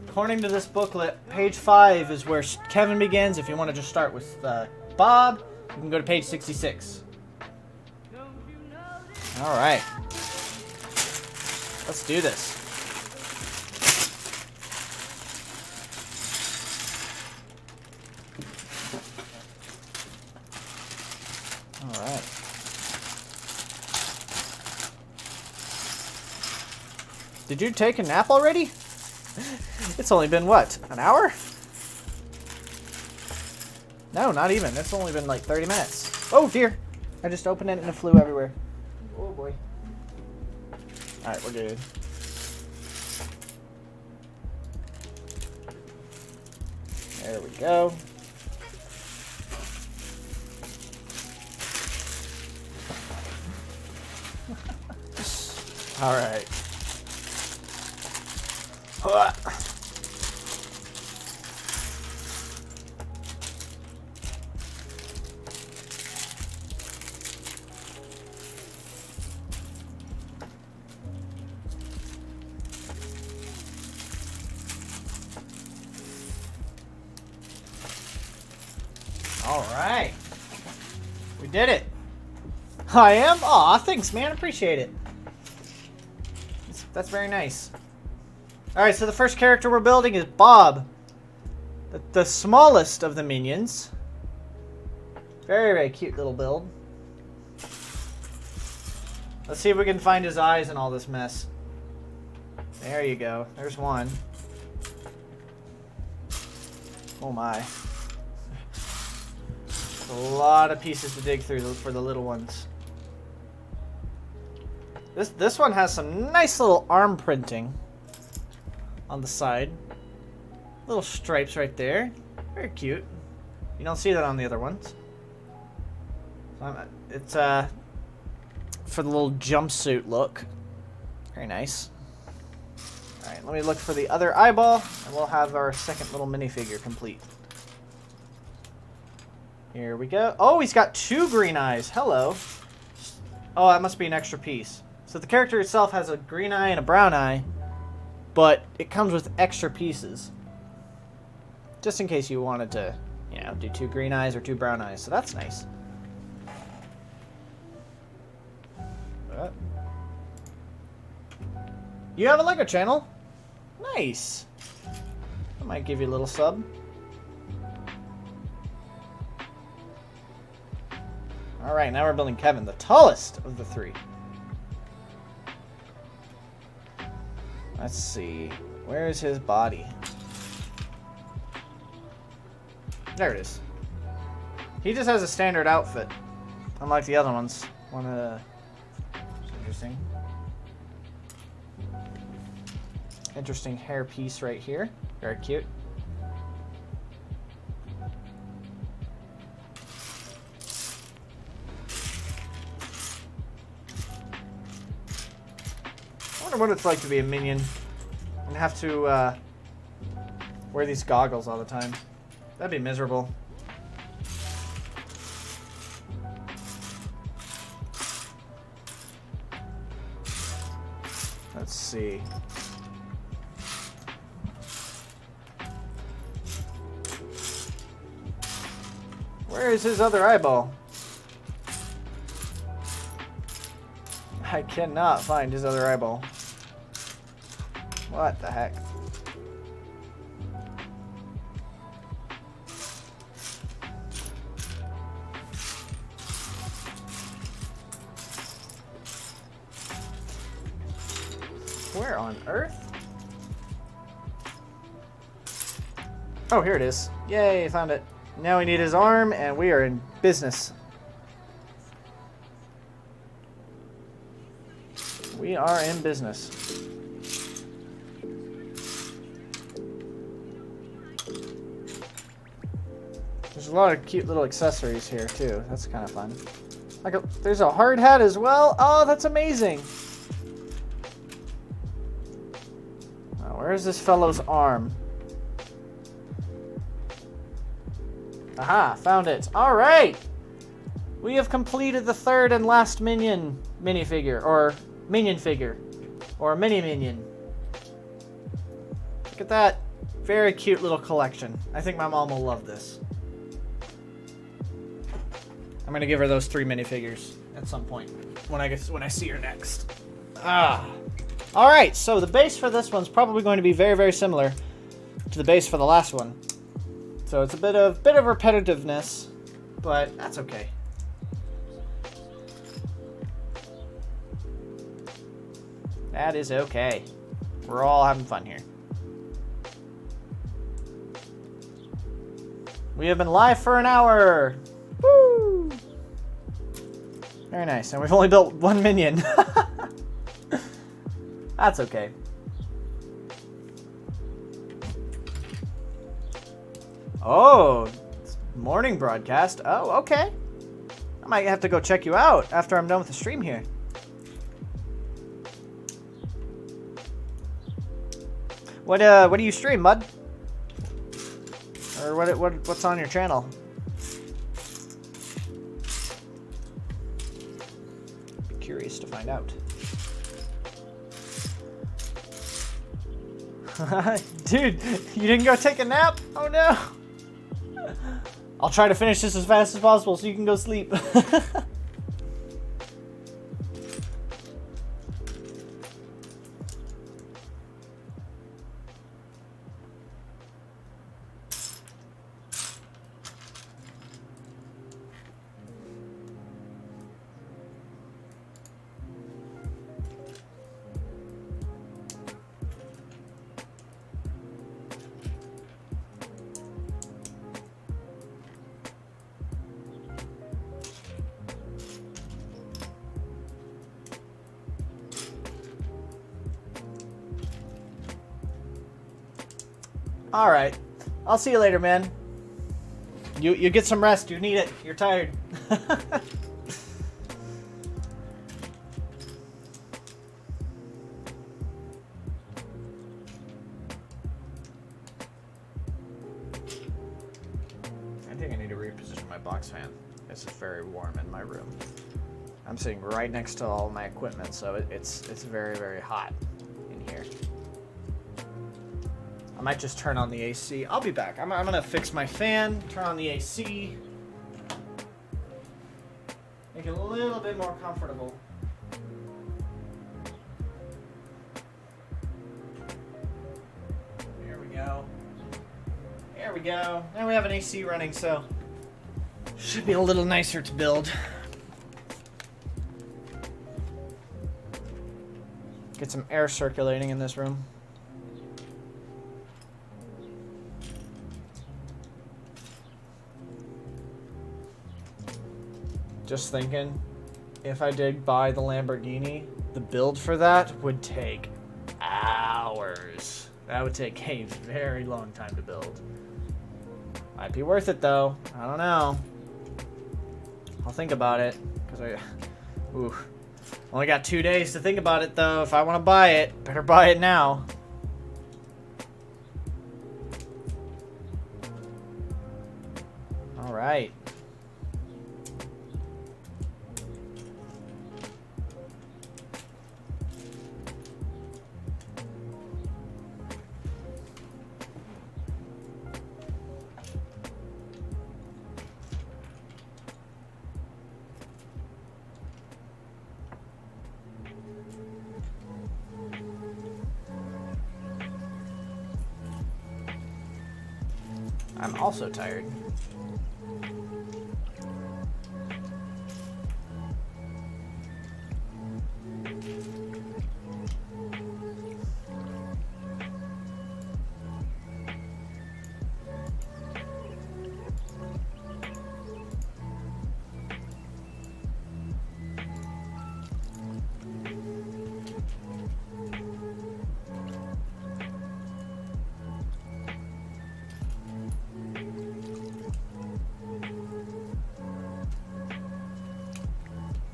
according to this booklet, page 5 is where Kevin begins. If you want to just start with Bob, you can go to page 66. Alright. Let's do this. Alright. Did you take a nap already? It's only been, what, an hour? No, not even. It's only been like 30 minutes. Oh, dear. I just opened it and it flew everywhere. Oh, boy. Alright, we're good. There we go. Alright. Alright. We did it. I am? Aw, thanks, man. Appreciate it. That's very nice. Alright, so the first character we're building is Bob. The smallest of the minions. Very, very cute little build. Let's see if we can find his eyes in all this mess. There you go. There's one. Oh my. A lot of pieces to dig through for the little ones. This one has some nice little arm printing on the side. Little stripes right there. Very cute. You don't see that on the other ones. It's for the little jumpsuit look. Very nice. Alright, let me look for the other eyeball, and we'll have our second little minifigure complete. Here we go. Oh, he's got 2 green eyes. Hello. Oh, that must be an extra piece. So the character itself has a green eye and a brown eye, but it comes with extra pieces. Just in case you wanted to, you know, do 2 green eyes or 2 brown eyes. So that's nice. You have a Lego channel? Nice. I might give you a little sub. Alright, now we're building Kevin, the tallest of the 3. Let's see. Where is his body? There it is. He just has a standard outfit, unlike the other ones. Interesting. Interesting hair piece right here. Very cute. I wonder what it's like to be a minion and have to wear these goggles all the time. That'd be miserable. Let's see. Where is his other eyeball? I cannot find his other eyeball. What the heck? Where on earth? Oh, here it is. Yay, found it. Now we need his arm, and we are in business. We are in business. There's a lot of cute little accessories here, too. That's kind of fun. There's a hard hat as well. Oh, that's amazing. Oh, where's this fellow's arm? Aha, found it. All right. We have completed the 3rd and last minifigure, or minion figure, or mini-minion. Look at that. Very cute little collection. I think my mom will love this. I'm going to give her those 3 minifigures at some point when I see her next. All right, so the base for this one's probably going to be very, very similar to the base for the last one. So it's a bit of repetitiveness, but that's okay. That is okay. We're all having fun here. We have been live for an hour. Woo! Very nice. And we've only built one minion. That's okay. Oh, it's morning broadcast. Oh, okay. I might have to go check you out after I'm done with the stream here. What do you stream, Mud? Or what's on your channel? Be curious to find out. Dude, you didn't go take a nap? Oh no. I'll try to finish this as fast as possible so you can go sleep. All right. I'll see you later, man. You get some rest. You need it. You're tired. I think I need to reposition my box fan. It's very warm in my room. I'm sitting right next to all my equipment, so it's very, very hot in here. I might just turn on the AC. I'll be back. I'm gonna fix my fan, turn on the AC, make it a little bit more comfortable. There we go. There we go. Now we have an AC running, so should be a little nicer to build. Get some air circulating in this room. Just thinking, if I did buy the Lamborghini, the build for that would take hours. That would take a very long time to build. Might be worth it though. I don't know. I'll think about it. Only got 2 days to think about it though. If I want to buy it, better buy it now. All right. I'm also tired.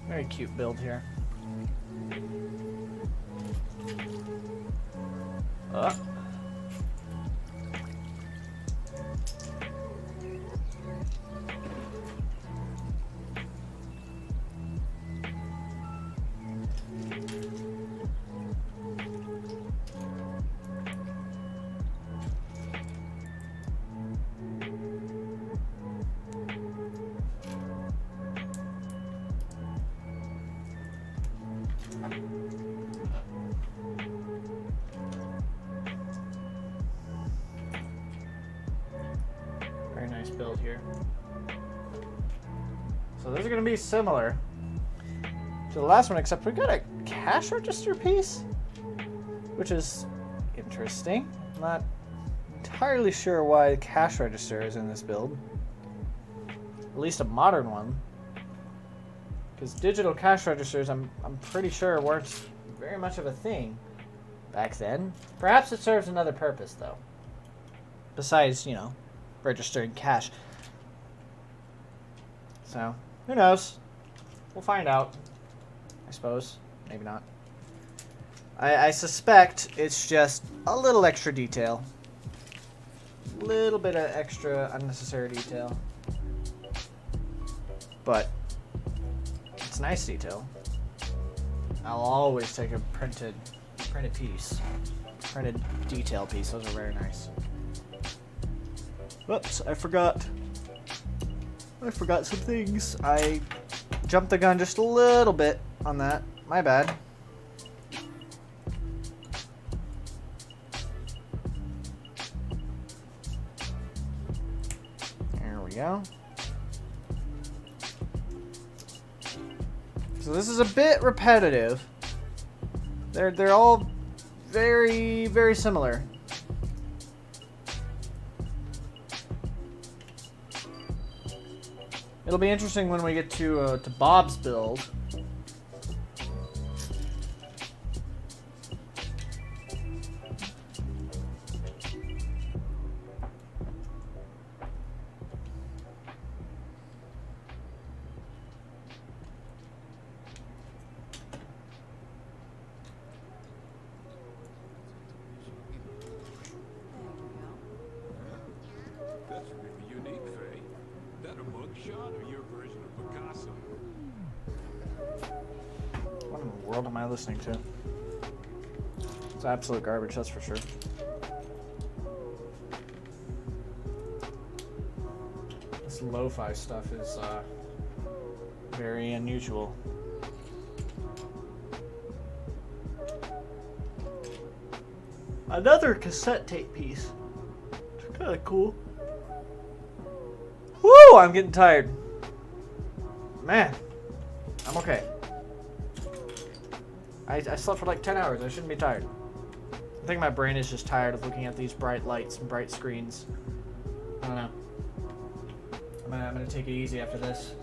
Very cute build here. Very nice build here. So those are going to be similar to the last one, except we got a cash register piece, which is interesting. I'm not entirely sure why the cash register is in this build. At least a modern one. Because digital cash registers, I'm pretty sure weren't very much of a thing back then. Perhaps it serves another purpose, though. Besides, you know, registering cash. So, who knows? We'll find out. I suppose. Maybe not. I suspect it's just a little extra detail. A little bit of extra unnecessary detail. But it's nice detail. I'll always take a printed piece. Printed detail piece. Those are very nice. Whoops, I forgot some things. I jumped the gun just a little bit on that. My bad. There we go. So this is a bit repetitive. They're all very, very similar. It'll be interesting when we get to Bob's build. What in the world am I listening to? It's absolute garbage, that's for sure. This lo-fi stuff is very unusual. Another cassette tape piece. It's kind of cool. Woo! I'm getting tired. Man, I'm okay. I slept for like 10 hours. I shouldn't be tired. I think my brain is just tired of looking at these bright lights and bright screens. I don't know. I'm gonna take it easy after this.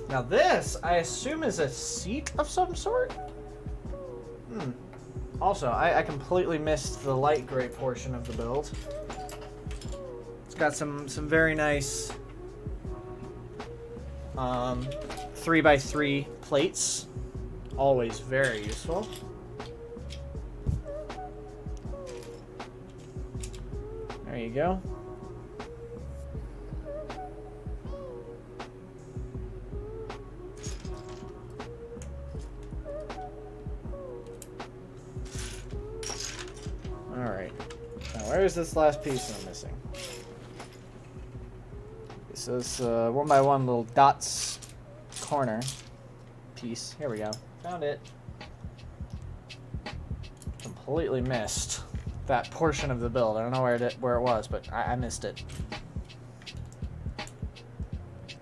Now this, I assume, is a seat of some sort? Also, I completely missed the light gray portion of the build. It's got some very nice 3x3 plates. Always very useful. There you go. Alright. Now where is this last piece I'm missing? This is one by one little dots corner piece. Here we go. Found it. Completely missed that portion of the build. I don't know where it was, but I missed it.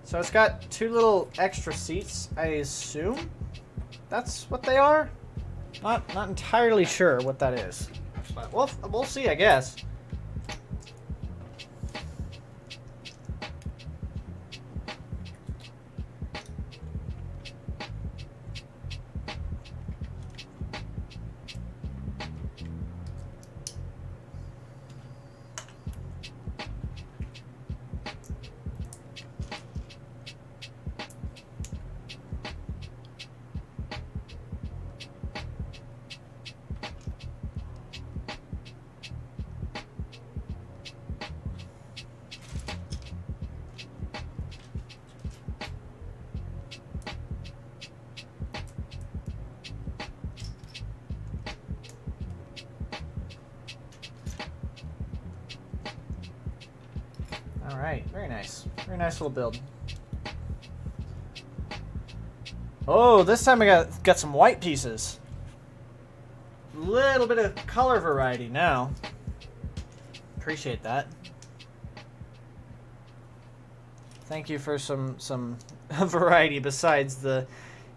So it's got two little extra seats. I assume that's what they are. Not entirely sure what that is, but we'll see, I guess. Alright, very nice. Very nice little build. Oh, this time I got some white pieces. Little bit of color variety now. Appreciate that. Thank you for some variety besides the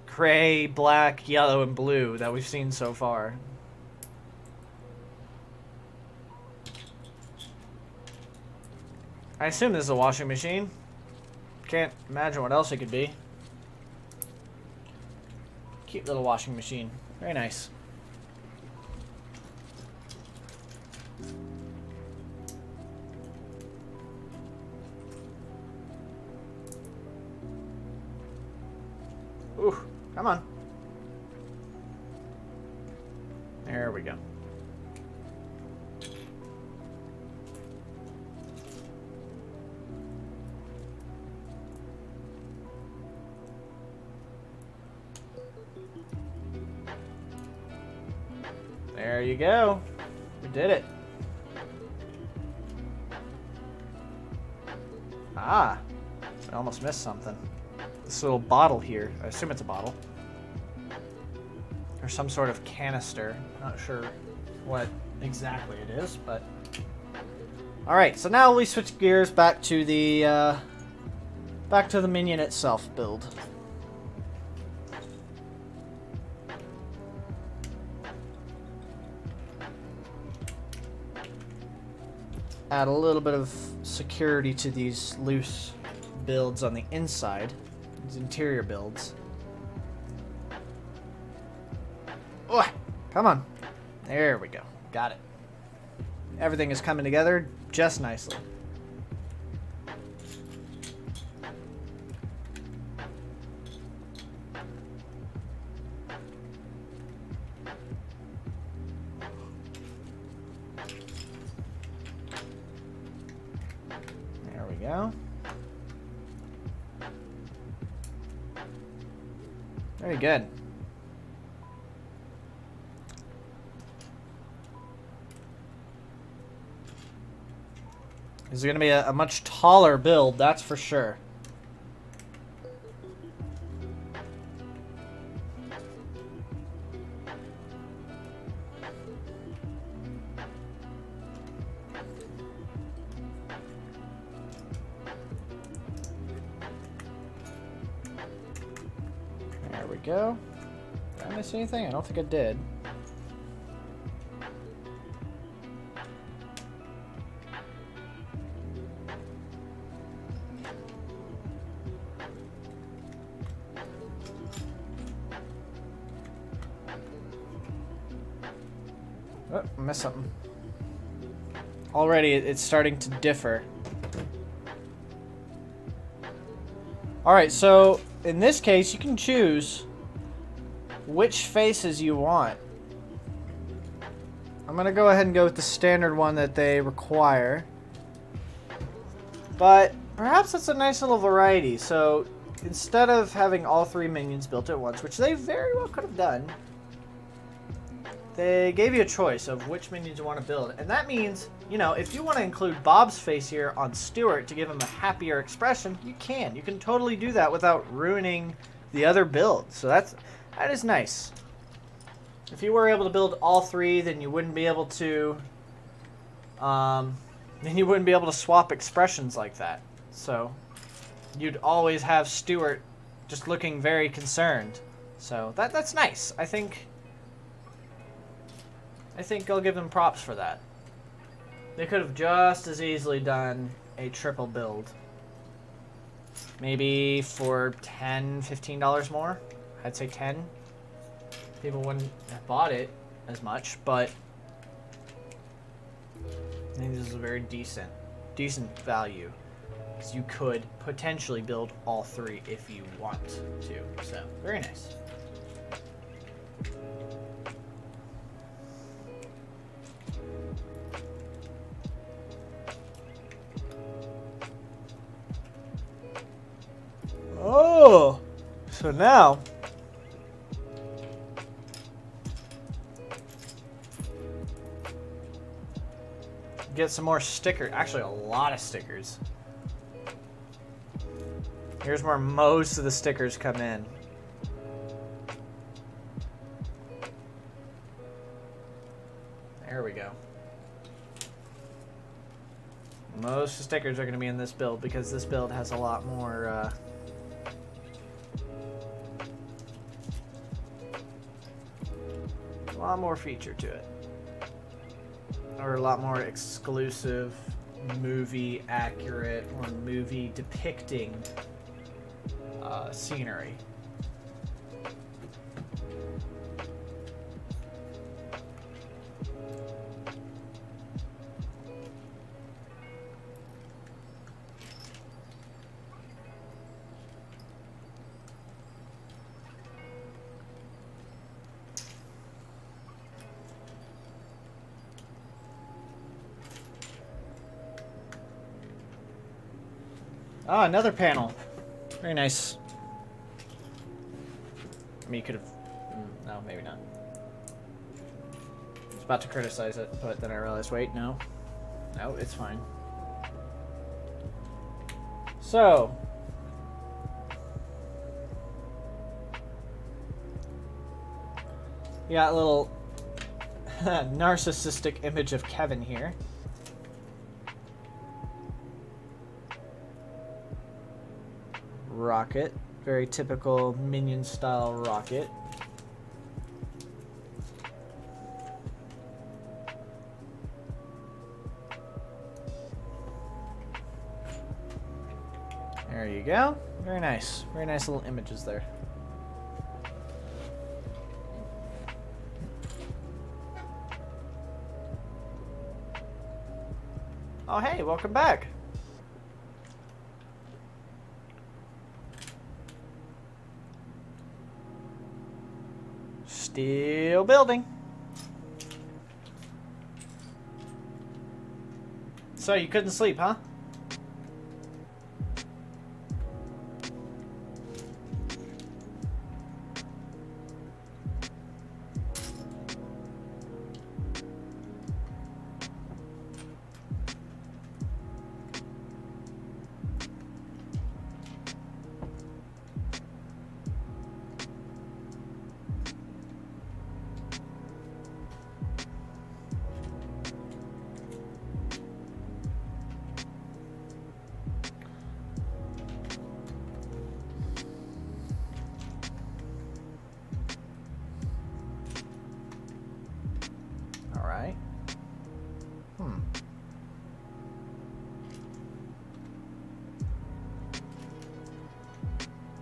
gray, black, yellow, and blue that we've seen so far. I assume this is a washing machine. Can't imagine what else it could be. Cute little washing machine. Very nice. Ooh, come on. There we go. There you go. We did it. Ah, I almost missed something. This little bottle here, I assume it's a bottle. Or some sort of canister. Not sure what exactly it is, but... Alright, so now we switch gears back to the minion itself build. Add a little bit of security to these loose builds on the inside. These interior builds. Oh, come on. There we go. Got it. Everything is coming together just nicely. There we go. Very good. This is going to be a much taller build, that's for sure. There we go. Did I miss anything? I don't think I did. Oh, I missed something. Already, it's starting to differ. Alright, so in this case, you can choose which faces you want. I'm going to go ahead and go with the standard one that they require. But perhaps that's a nice little variety. So instead of having all three minions built at once, which they very well could have done, they gave you a choice of which minions you want to build. And that means, you know, if you want to include Bob's face here on Stuart to give him a happier expression, you can. You can totally do that without ruining the other build. So that is nice. If you were able to build all three, then you wouldn't be able to swap expressions like that. So you'd always have Stuart just looking very concerned. So that's nice. I think I'll give them props for that. They could have just as easily done a triple build. Maybe for $10, $15 more. I'd say 10. People wouldn't have bought it as much, but I think this is a very decent value. So you could potentially build all three if you want to. So, very nice. Oh, so now get some more stickers. Actually, a lot of stickers. Here's where most of the stickers come in. There we go. Most of the stickers are going to be in this build because this build has a lot more feature to it, or a lot more exclusive movie accurate or movie depicting scenery. Ah, another panel. Very nice. I mean, you could have... no, maybe not. I was about to criticize it, but then I realized, wait, no. No, it's fine. So... we got a little narcissistic image of Kevin here. Rocket. Very typical Minion style rocket. There you go. Very nice. Very nice little images there. Oh, hey, welcome back. Still building. So you couldn't sleep, huh?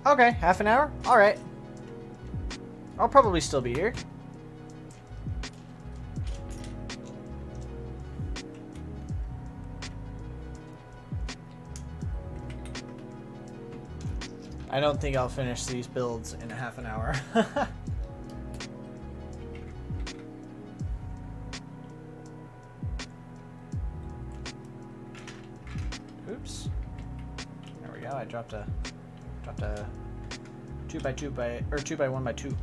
Okay, half an hour? Alright. I'll probably still be here. I don't think I'll finish these builds in a half an hour. Oops. There we go. I dropped a 2x2 by, or 2x1x2,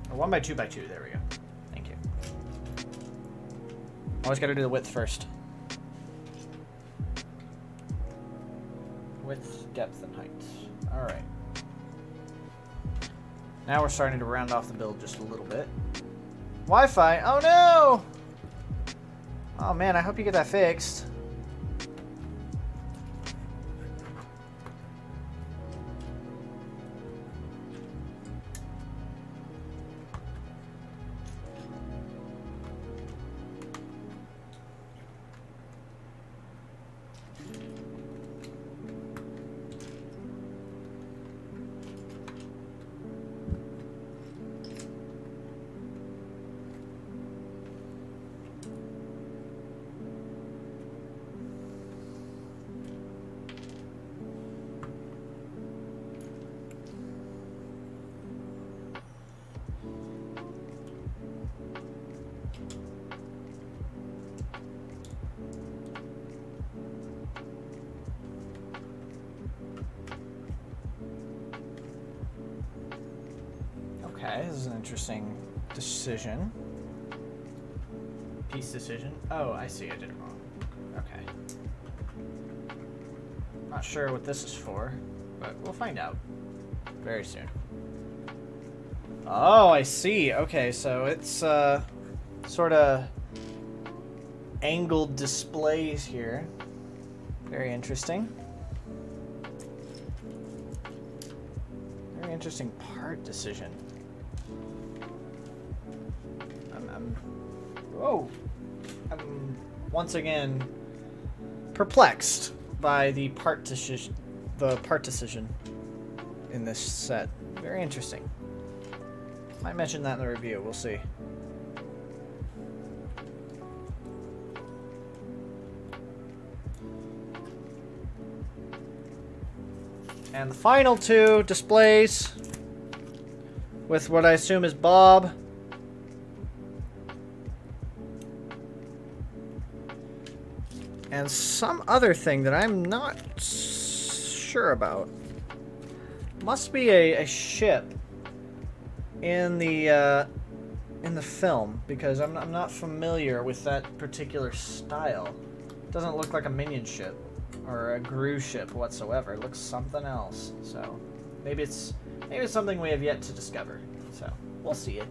or 1x2x2. There we go. Thank you. Always got to do the width first. Width, depth, and height. All right. Now we're starting to round off the build just a little bit. Wi-Fi. Oh no! Oh man, I hope you get that fixed. Okay, this is an interesting decision. Piece decision. Oh, I see, I did it wrong. Okay. Not sure what this is for, but we'll find out very soon. Oh, I see. Okay, so it's sort of angled displays here. Very interesting. Very interesting part decision. Whoa! I'm once again perplexed by the part decision in this set. Very interesting. Might mention that in the review. We'll see. And the final two displays with what I assume is Bob. And some other thing that I'm not sure about. Must be a ship in the film, because I'm not familiar with that particular style. It doesn't look like a minion ship or a Gru ship whatsoever. It looks something else. So maybe it's something we have yet to discover. So we'll see it.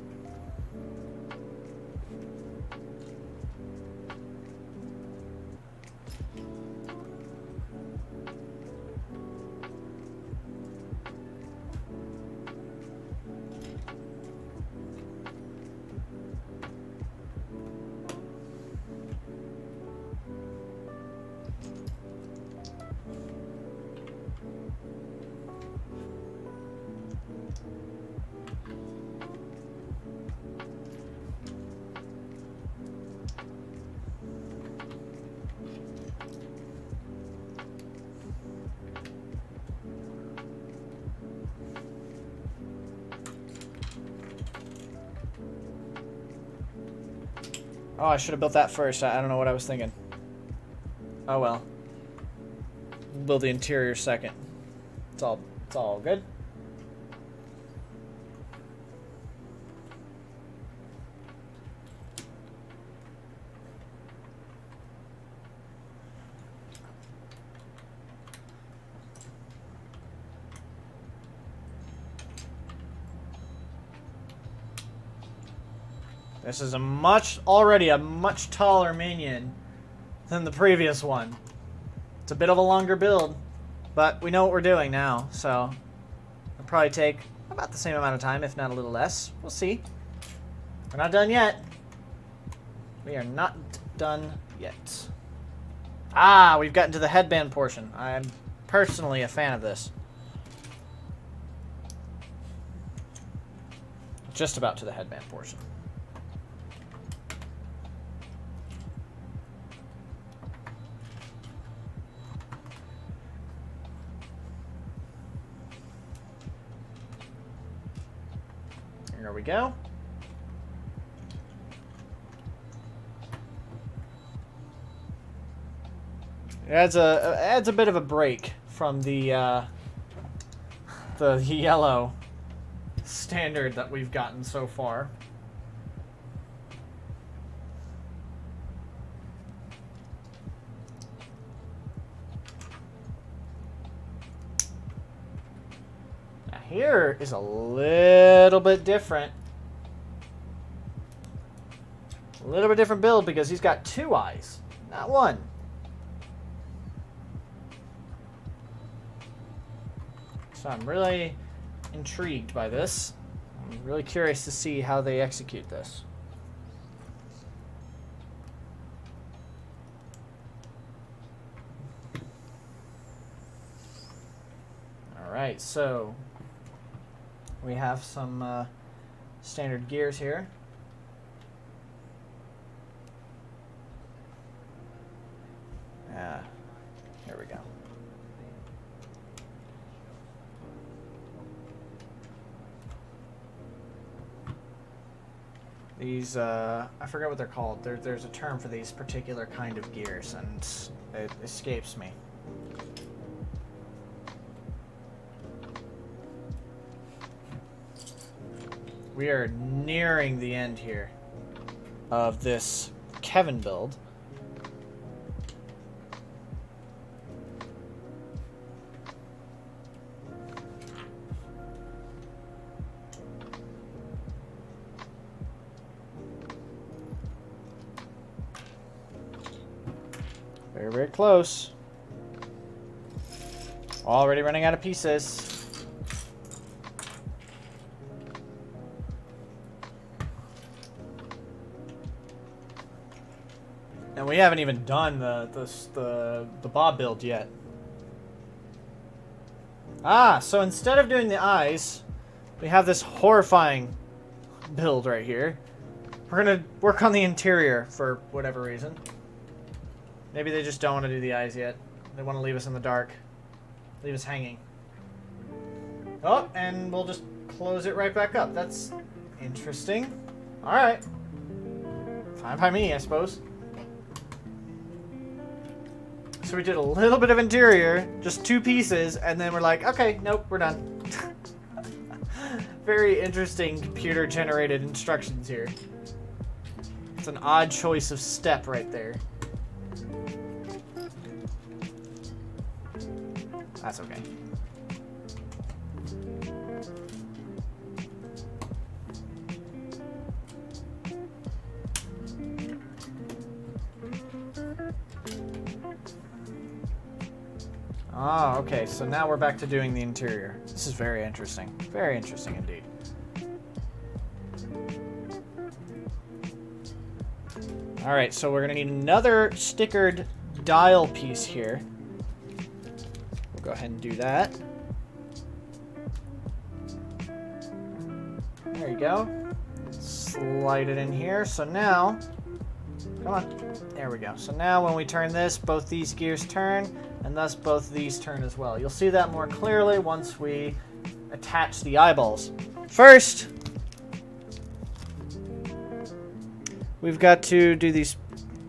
Oh, I should have built that first. I don't know what I was thinking. Oh well. We'll build the interior second. It's all good. This is already a much taller minion than the previous one. It's a bit of a longer build, but we know what we're doing now, so it'll probably take about the same amount of time, if not a little less. We'll see. We're not done yet. We are not done yet. Ah, we've gotten to the headband portion. I'm personally a fan of this. Just about to the headband portion. There we go. It adds a bit of a break from the yellow standard that we've gotten so far. Here is a little bit different. A little bit different build because he's got two eyes, not one. So I'm really intrigued by this. I'm really curious to see how they execute this. All right, so we have some standard gears here. Here we go. These, I forget what they're called. There's a term for these particular kind of gears, and it escapes me. We are nearing the end here of this Kevin build. Very, very close. Already running out of pieces. And we haven't even done the Bob build yet. Ah, so instead of doing the eyes, we have this horrifying build right here. We're gonna work on the interior for whatever reason. Maybe they just don't want to do the eyes yet. They want to leave us in the dark. Leave us hanging. Oh, and we'll just close it right back up. That's interesting. Alright. Fine by me, I suppose. So we did a little bit of interior, just 2 pieces, and then we're like, okay, nope, we're done. Very interesting computer-generated instructions here. It's an odd choice of step right there. That's okay. Ah, okay, so now we're back to doing the interior. This is very interesting. Very interesting indeed. Alright, so we're going to need another stickered dial piece here. We'll go ahead and do that. There you go. Slide it in here. So now, come on. There we go. So now when we turn this, both these gears turn, and thus both these turn as well. You'll see that more clearly once we attach the eyeballs. First, we've got to do these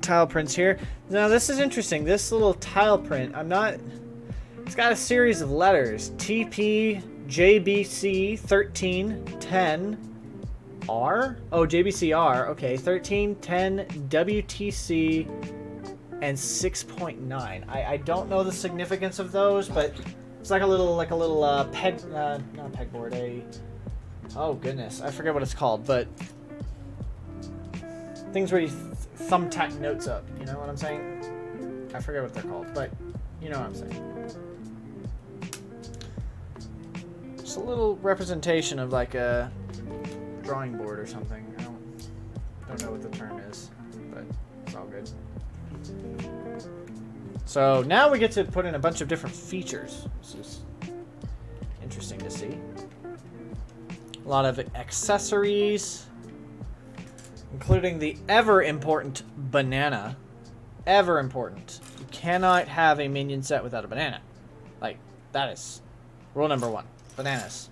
tile prints here. Now this is interesting. This little tile print, it's got a series of letters. TP, JBC, 1310, R? Oh, JBCR. Okay, 1310, WTC, and 6.9. I don't know the significance of those, but it's like a little peg, not a pegboard, oh goodness, I forget what it's called, but things where you thumbtack notes up, you know what I'm saying? I forget what they're called, but you know what I'm saying. Just a little representation of like a drawing board or something. I don't know what the term is, but it's all good. So now we get to put in a bunch of different features. This is interesting to see. A lot of accessories, including the ever important banana. Ever important. You cannot have a minion set without a banana. Like, that is rule number 1. Bananas.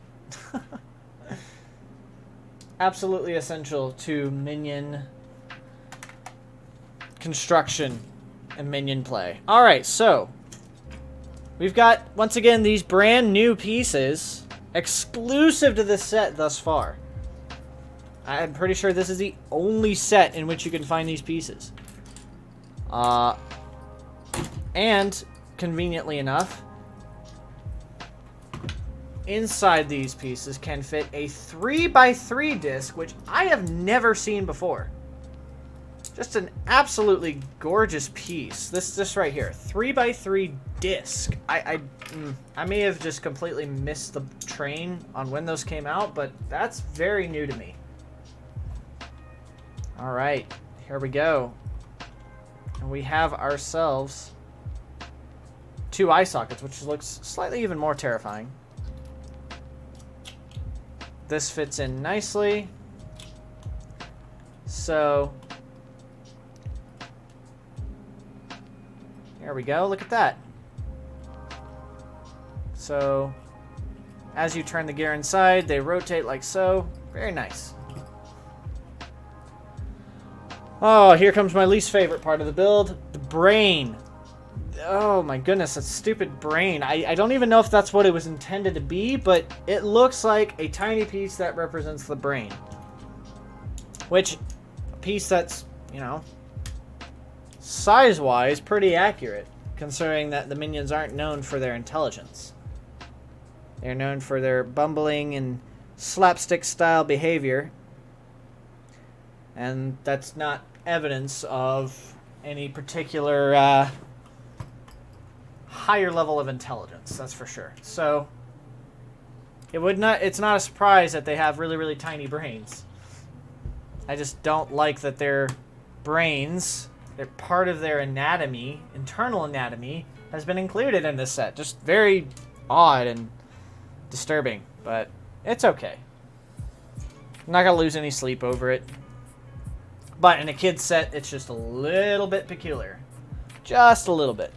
Absolutely essential to minion construction and minion play. Alright, so we've got, once again, these brand new pieces exclusive to this set thus far. I'm pretty sure this is the only set in which you can find these pieces. And, conveniently enough, inside these pieces can fit a 3x3 disc, which I have never seen before. Just an absolutely gorgeous piece. This right here, 3x3 disc. I may have just completely missed the train on when those came out, but that's very new to me. All right, here we go. And we have ourselves 2 eye sockets, which looks slightly even more terrifying. This fits in nicely. So there we go. Look at that. So as you turn the gear inside, they rotate like so. Very nice. Oh, here comes my least favorite part of the build. The brain. Oh my goodness, that stupid brain. I don't even know if that's what it was intended to be, but it looks like a tiny piece that represents the brain. Which, a piece that's, you know, size-wise pretty accurate, considering that the minions aren't known for their intelligence. They're known for their bumbling and slapstick-style behavior. And that's not evidence of any particular higher level of intelligence, that's for sure. So it's not a surprise that they have really, really tiny brains. I just don't like that their brains they're part of their anatomy, internal anatomy, has been included in this set. Just very odd and disturbing, but it's okay. I'm not gonna lose any sleep over it. But in a kid's set, it's just a little bit peculiar. Just a little bit.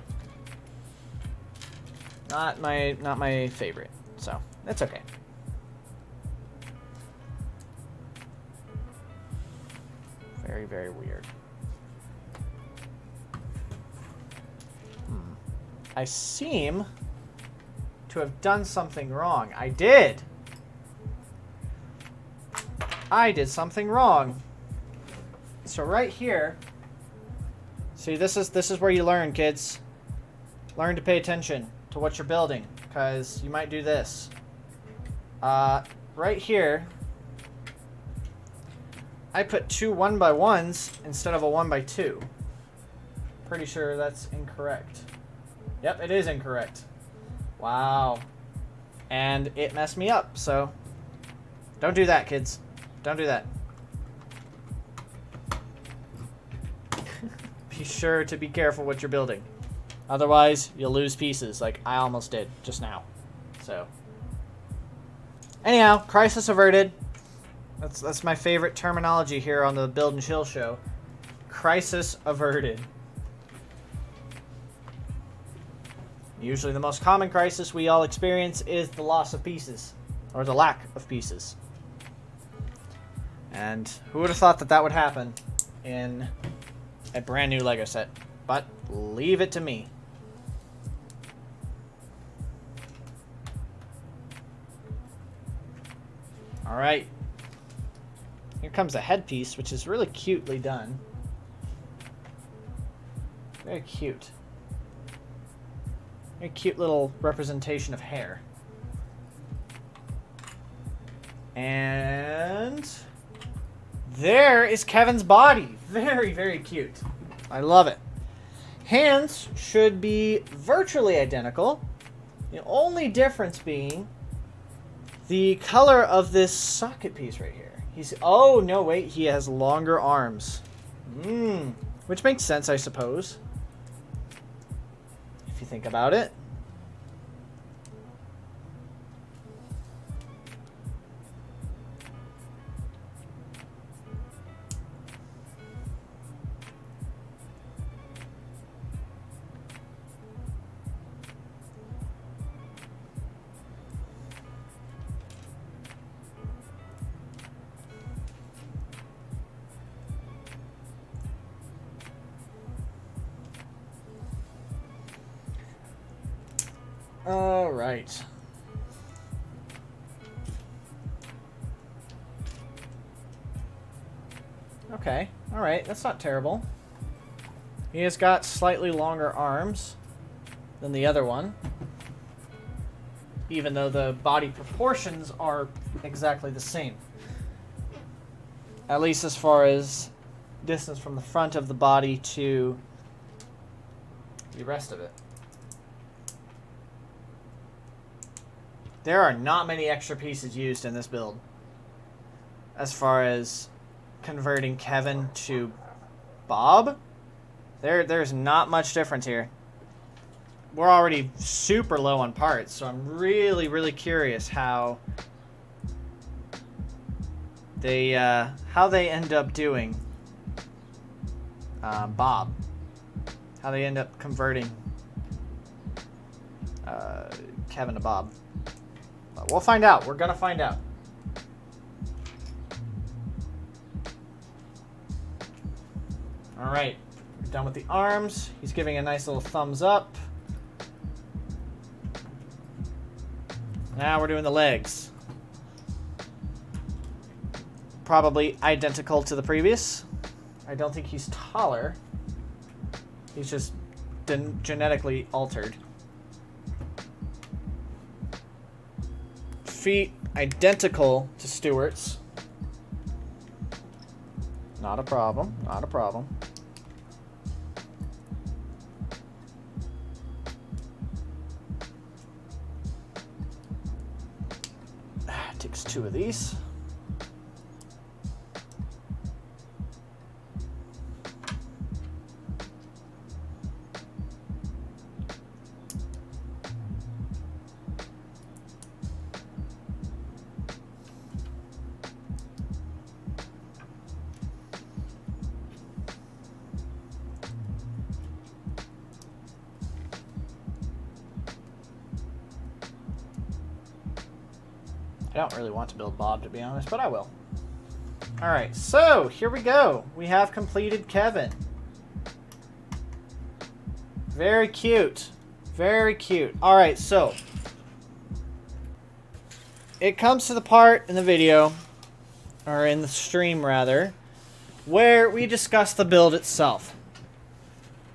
Not my favorite, so it's okay. Very, very weird. I seem to have done something wrong. I did. I did something wrong. So right here, see, this is where you learn, kids. Learn to pay attention to what you're building, because you might do this. Right here, I put 2 1x1s instead of a 1x2. Pretty sure that's incorrect. Yep, it is incorrect. Wow. And it messed me up, so don't do that, kids. Don't do that. Be sure to be careful what you're building. Otherwise, you'll lose pieces like I almost did just now. So, anyhow, crisis averted. That's my favorite terminology here on the Build and Chill show. Crisis averted. Usually the most common crisis we all experience is the loss of pieces, or the lack of pieces. And who would have thought that that would happen in a brand new Lego set? But leave it to me. Alright. Here comes the headpiece, which is really cutely done. Very cute. Very cute little representation of hair. And there is Kevin's body. Very, very cute. I love it. Hands should be virtually identical. The only difference being the color of this socket piece right here. Oh, no, wait. He has longer arms. Which makes sense, I suppose. If you think about it. All right. Okay. All right. That's not terrible. He has got slightly longer arms than the other one, even though the body proportions are exactly the same. At least as far as distance from the front of the body to the rest of it. There are not many extra pieces used in this build as far as converting Kevin to Bob. There's not much difference here. We're already super low on parts, so I'm really, really curious how they end up doing Bob. How they end up converting Kevin to Bob. But we'll find out. We're gonna find out. All right, we're done with the arms. He's giving a nice little thumbs up. Now we're doing the legs. Probably identical to the previous. I don't think he's taller. He's just genetically altered. Feet identical to Stuart's. Not a problem. Not a problem. Takes 2 of these. I don't really want to build Bob, to be honest, but I will. Alright, so here we go. We have completed Kevin. Very cute. Very cute. Alright, so it comes to the part in the video, or in the stream rather, where we discuss the build itself.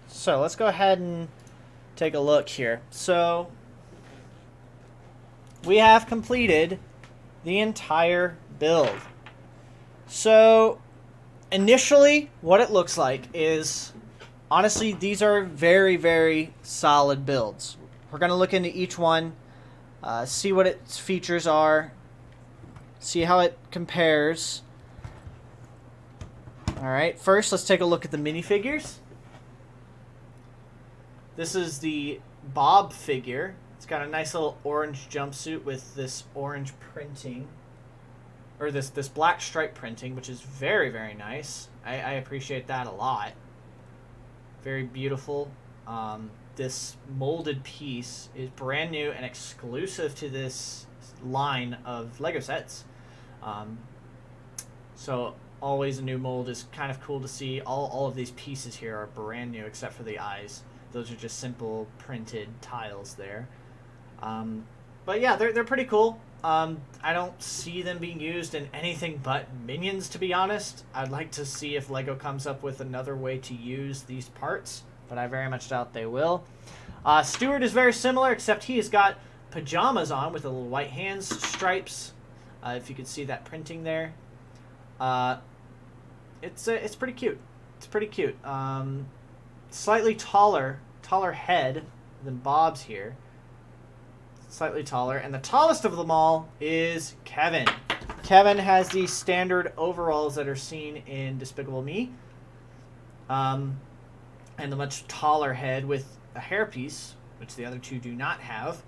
So let's go ahead and take a look here. So we have completed the entire build. So initially what it looks like is, honestly, these are very, very solid builds. We're going to look into each one, see what its features are, see how it compares. Alright, first let's take a look at the minifigures. This is the Bob figure. It's got a nice little orange jumpsuit with this orange printing, or this black stripe printing, which is very, very nice. I appreciate that a lot. Very beautiful. This molded piece is brand new and exclusive to this line of Lego sets. So always a new mold is kind of cool to see. All of these pieces here are brand new except for the eyes. Those are just simple printed tiles there. But yeah, they're pretty cool. I don't see them being used in anything but Minions, to be honest. I'd like to see if Lego comes up with another way to use these parts, but I very much doubt they will. Stuart is very similar, except he has got pajamas on with the little white hands, stripes. If you could see that printing there. It's pretty cute. It's pretty cute. Slightly taller head than Bob's here. Slightly taller, and the tallest of them all is Kevin. Kevin has the standard overalls that are seen in Despicable Me, and a much taller head with a hairpiece, which the other two do not have.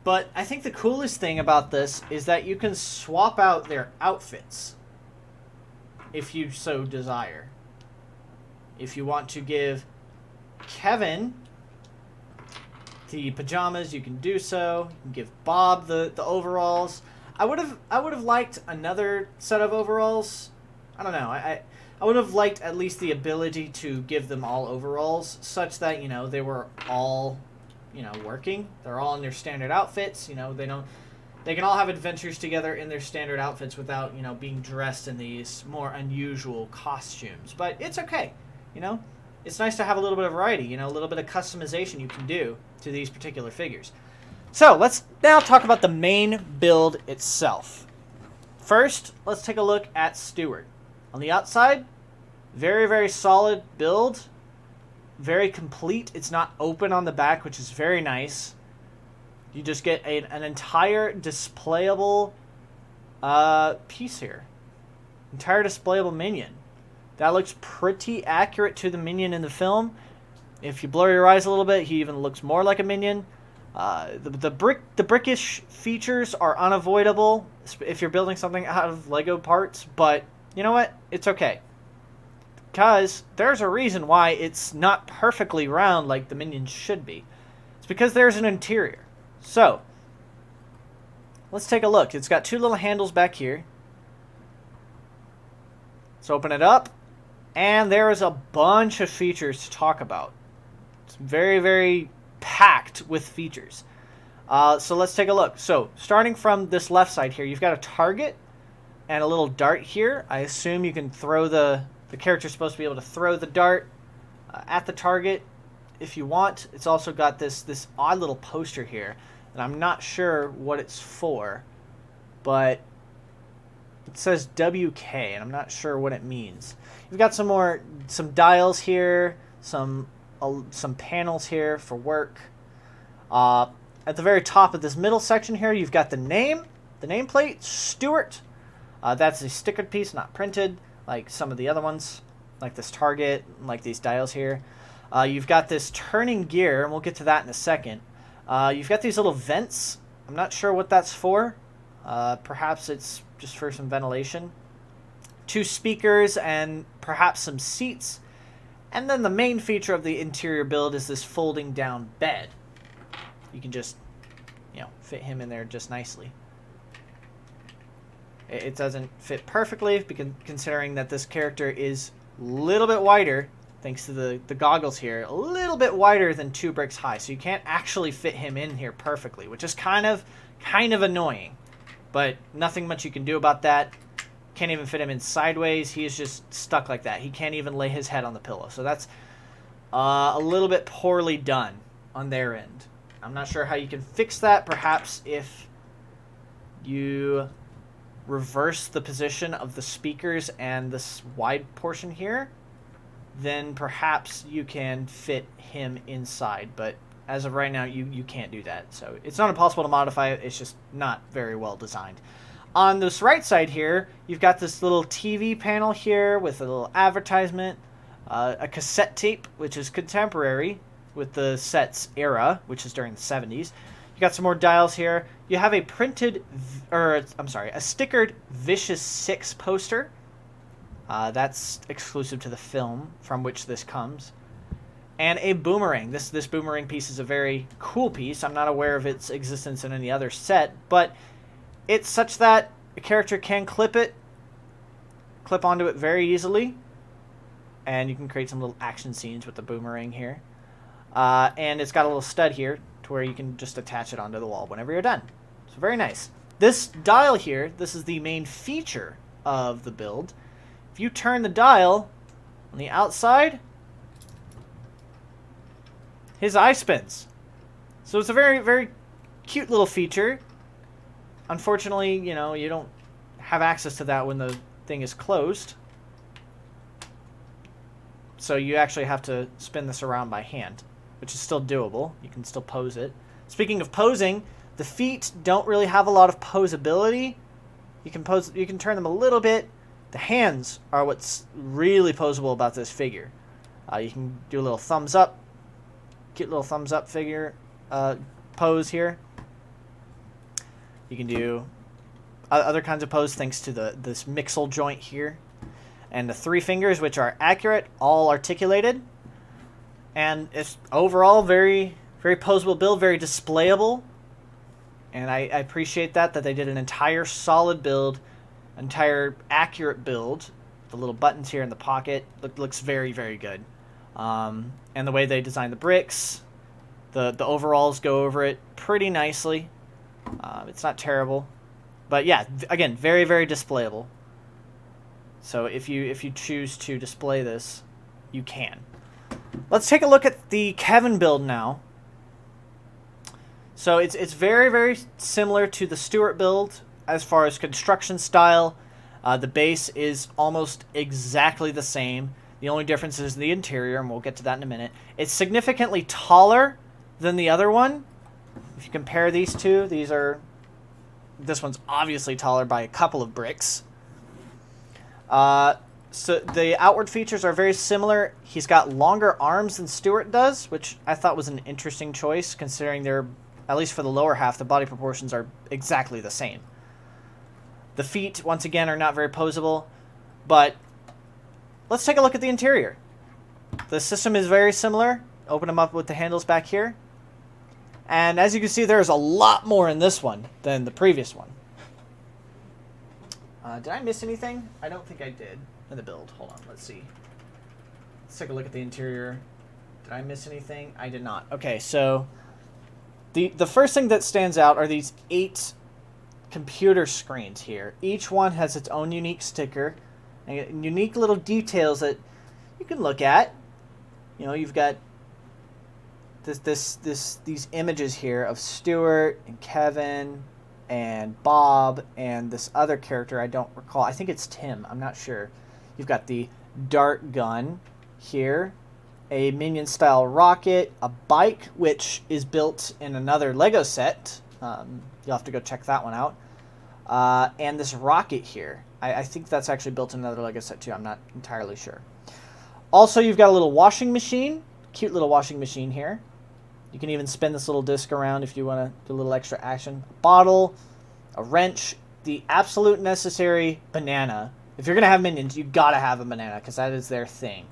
But I think the coolest thing about this is that you can swap out their outfits if you so desire. If you want to give Kevin the pajamas, you can do so. You can give Bob the overalls. I would have liked another set of overalls. I don't know. I would have liked at least the ability to give them all overalls, such that, you know, they were all, you know, working. They're all in their standard outfits. You know, they can all have adventures together in their standard outfits without, you know, being dressed in these more unusual costumes. But it's okay. You know, it's nice to have a little bit of variety. You know, a little bit of customization you can do to these particular figures. So let's now talk about the main build itself. First, let's take a look at Stuart. On the outside, very, very solid build. Very complete. It's not open on the back, which is very nice. You just get an entire displayable piece here. Entire displayable minion. That looks pretty accurate to the minion in the film. If you blur your eyes a little bit, he even looks more like a minion. The brickish features are unavoidable if you're building something out of Lego parts, but you know what? It's okay. Because there's a reason why it's not perfectly round like the minions should be. It's because there's an interior. So, let's take a look. It's got two little handles back here. Let's open it up. And there is a bunch of features to talk about. It's very, very packed with features. So let's take a look. So starting from this left side here, you've got a target and a little dart here. I assume you can throw the character's supposed to be able to throw the dart at the target if you want. It's also got this odd little poster here, and I'm not sure what it's for, but it says WK, and I'm not sure what it means. You've got some dials here, some panels here for work. At the very top of this middle section here, you've got the nameplate, Stuart. That's a stickered piece, not printed, like some of the other ones, like this target, like these dials here. You've got this turning gear, and we'll get to that in a second. You've got these little vents. I'm not sure what that's for. Perhaps it's just for some ventilation. Two speakers and perhaps some seats. And then the main feature of the interior build is this folding down bed. You can just, you know, fit him in there just nicely. It doesn't fit perfectly, because considering that this character is a little bit wider, thanks to the goggles here, a little bit wider than 2 bricks high. So you can't actually fit him in here perfectly, which is kind of annoying. But nothing much you can do about that. Can't even fit him in sideways. He is just stuck like that. He can't even lay his head on the pillow. So that's a little bit poorly done on their end. I'm not sure how you can fix that. Perhaps if you reverse the position of the speakers and this wide portion here, then perhaps you can fit him inside. But as of right now, you can't do that. So it's not impossible to modify it. It's just not very well designed. On this right side here, you've got this little TV panel here with a little advertisement, a cassette tape, which is contemporary with the set's era, which is during the 70s. You got some more dials here. You have a a stickered Vicious 6 poster. That's exclusive to the film from which this comes. And a boomerang. This boomerang piece is a very cool piece. I'm not aware of its existence in any other set, but it's such that a character can clip onto it very easily. And you can create some little action scenes with the boomerang here. And it's got a little stud here to where you can just attach it onto the wall whenever you're done. So very nice. This dial here, this is the main feature of the build. If you turn the dial on the outside, his eye spins. So it's a very, very cute little feature. Unfortunately, you know, you don't have access to that when the thing is closed. So you actually have to spin this around by hand, which is still doable. You can still pose it. Speaking of posing, the feet don't really have a lot of posability. You can turn them a little bit. The hands are what's really posable about this figure. You can do a little thumbs up. Cute little thumbs up figure pose here. You can do other kinds of pose thanks to this mixel joint here. And the 3 fingers, which are accurate, all articulated. And it's overall very, very posable build, very displayable. And I appreciate that they did an entire solid build, entire accurate build. The little buttons here in the pocket looks very, very good. And the way they designed the bricks, the overalls go over it pretty nicely. It's not terrible. But yeah, again, very, very displayable. So if you choose to display this, you can. Let's take a look at the Kevin build now. So it's very, very similar to the Stuart build as far as construction style. The base is almost exactly the same. The only difference is the interior, and we'll get to that in a minute. It's significantly taller than the other one. If you compare these two, this one's obviously taller by a couple of bricks. So the outward features are very similar. He's got longer arms than Stuart does, which I thought was an interesting choice, considering they're, at least for the lower half, the body proportions are exactly the same. The feet, once again, are not very posable, but let's take a look at the interior. The system is very similar. Open them up with the handles back here. And as you can see, there's a lot more in this one than the previous one. Did I miss anything? I don't think I did in the build. Hold on, let's see. Let's take a look at the interior. Did I miss anything? I did not. Okay, so the first thing that stands out are these 8 computer screens here. Each one has its own unique sticker and unique little details that you can look at. You know, you've got these images here of Stuart and Kevin and Bob and this other character I don't recall. I think it's Tim. I'm not sure. You've got the dart gun here, a Minion-style rocket, a bike, which is built in another Lego set. You'll have to go check that one out. And this rocket here. I think that's actually built in another Lego set too. I'm not entirely sure. Also, you've got a little washing machine. Cute little washing machine here. You can even spin this little disc around if you want to do a little extra action. A bottle, a wrench, the absolute necessary banana. If you're going to have minions, you got to have a banana because that is their thing.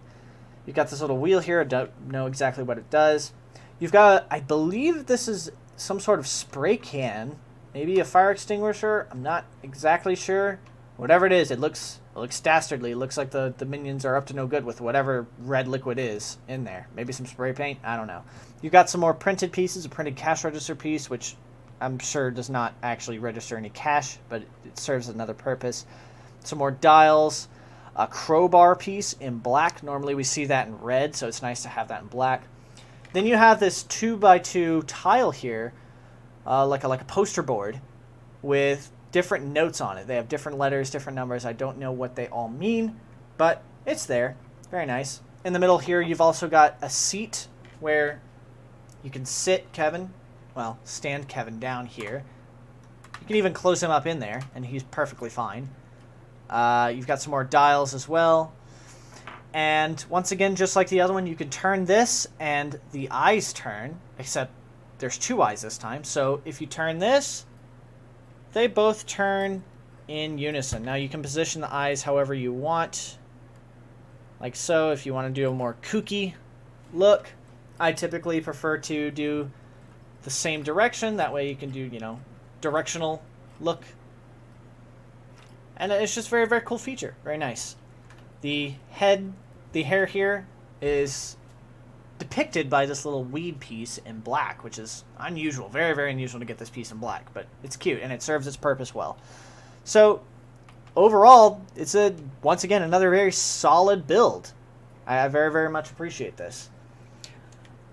You've got this little wheel here. I don't know exactly what it does. You've got, I believe this is some sort of spray can. Maybe a fire extinguisher. I'm not exactly sure. Whatever it is, it looks dastardly. It looks like the minions are up to no good with whatever red liquid is in there. Maybe some spray paint? I don't know. You've got some more printed pieces, a printed cash register piece, which I'm sure does not actually register any cash, but it serves another purpose. Some more dials, a crowbar piece in black. Normally we see that in red, so it's nice to have that in black. Then you have this 2x2 tile here, like a poster board with different notes on it. They have different letters, different numbers. I don't know what they all mean, but it's there. Very nice. In the middle here, you've also got a seat where you can sit Kevin. Well, stand Kevin down here. You can even close him up in there, and he's perfectly fine. You've got some more dials as well. And once again, just like the other one, you can turn this, and the eyes turn, except there's 2 eyes this time. So if you turn this, they both turn in unison. Now you can position the eyes however you want, like so. If you want to do a more kooky look, I typically prefer to do the same direction. That way you can do, you know, directional look. And it's just a very, very cool feature. Very nice. The hair here is depicted by this little weed piece in black, which is unusual. Very, very unusual to get this piece in black, but it's cute and it serves its purpose well. So overall, it's once again another very solid build. I very, very much appreciate this.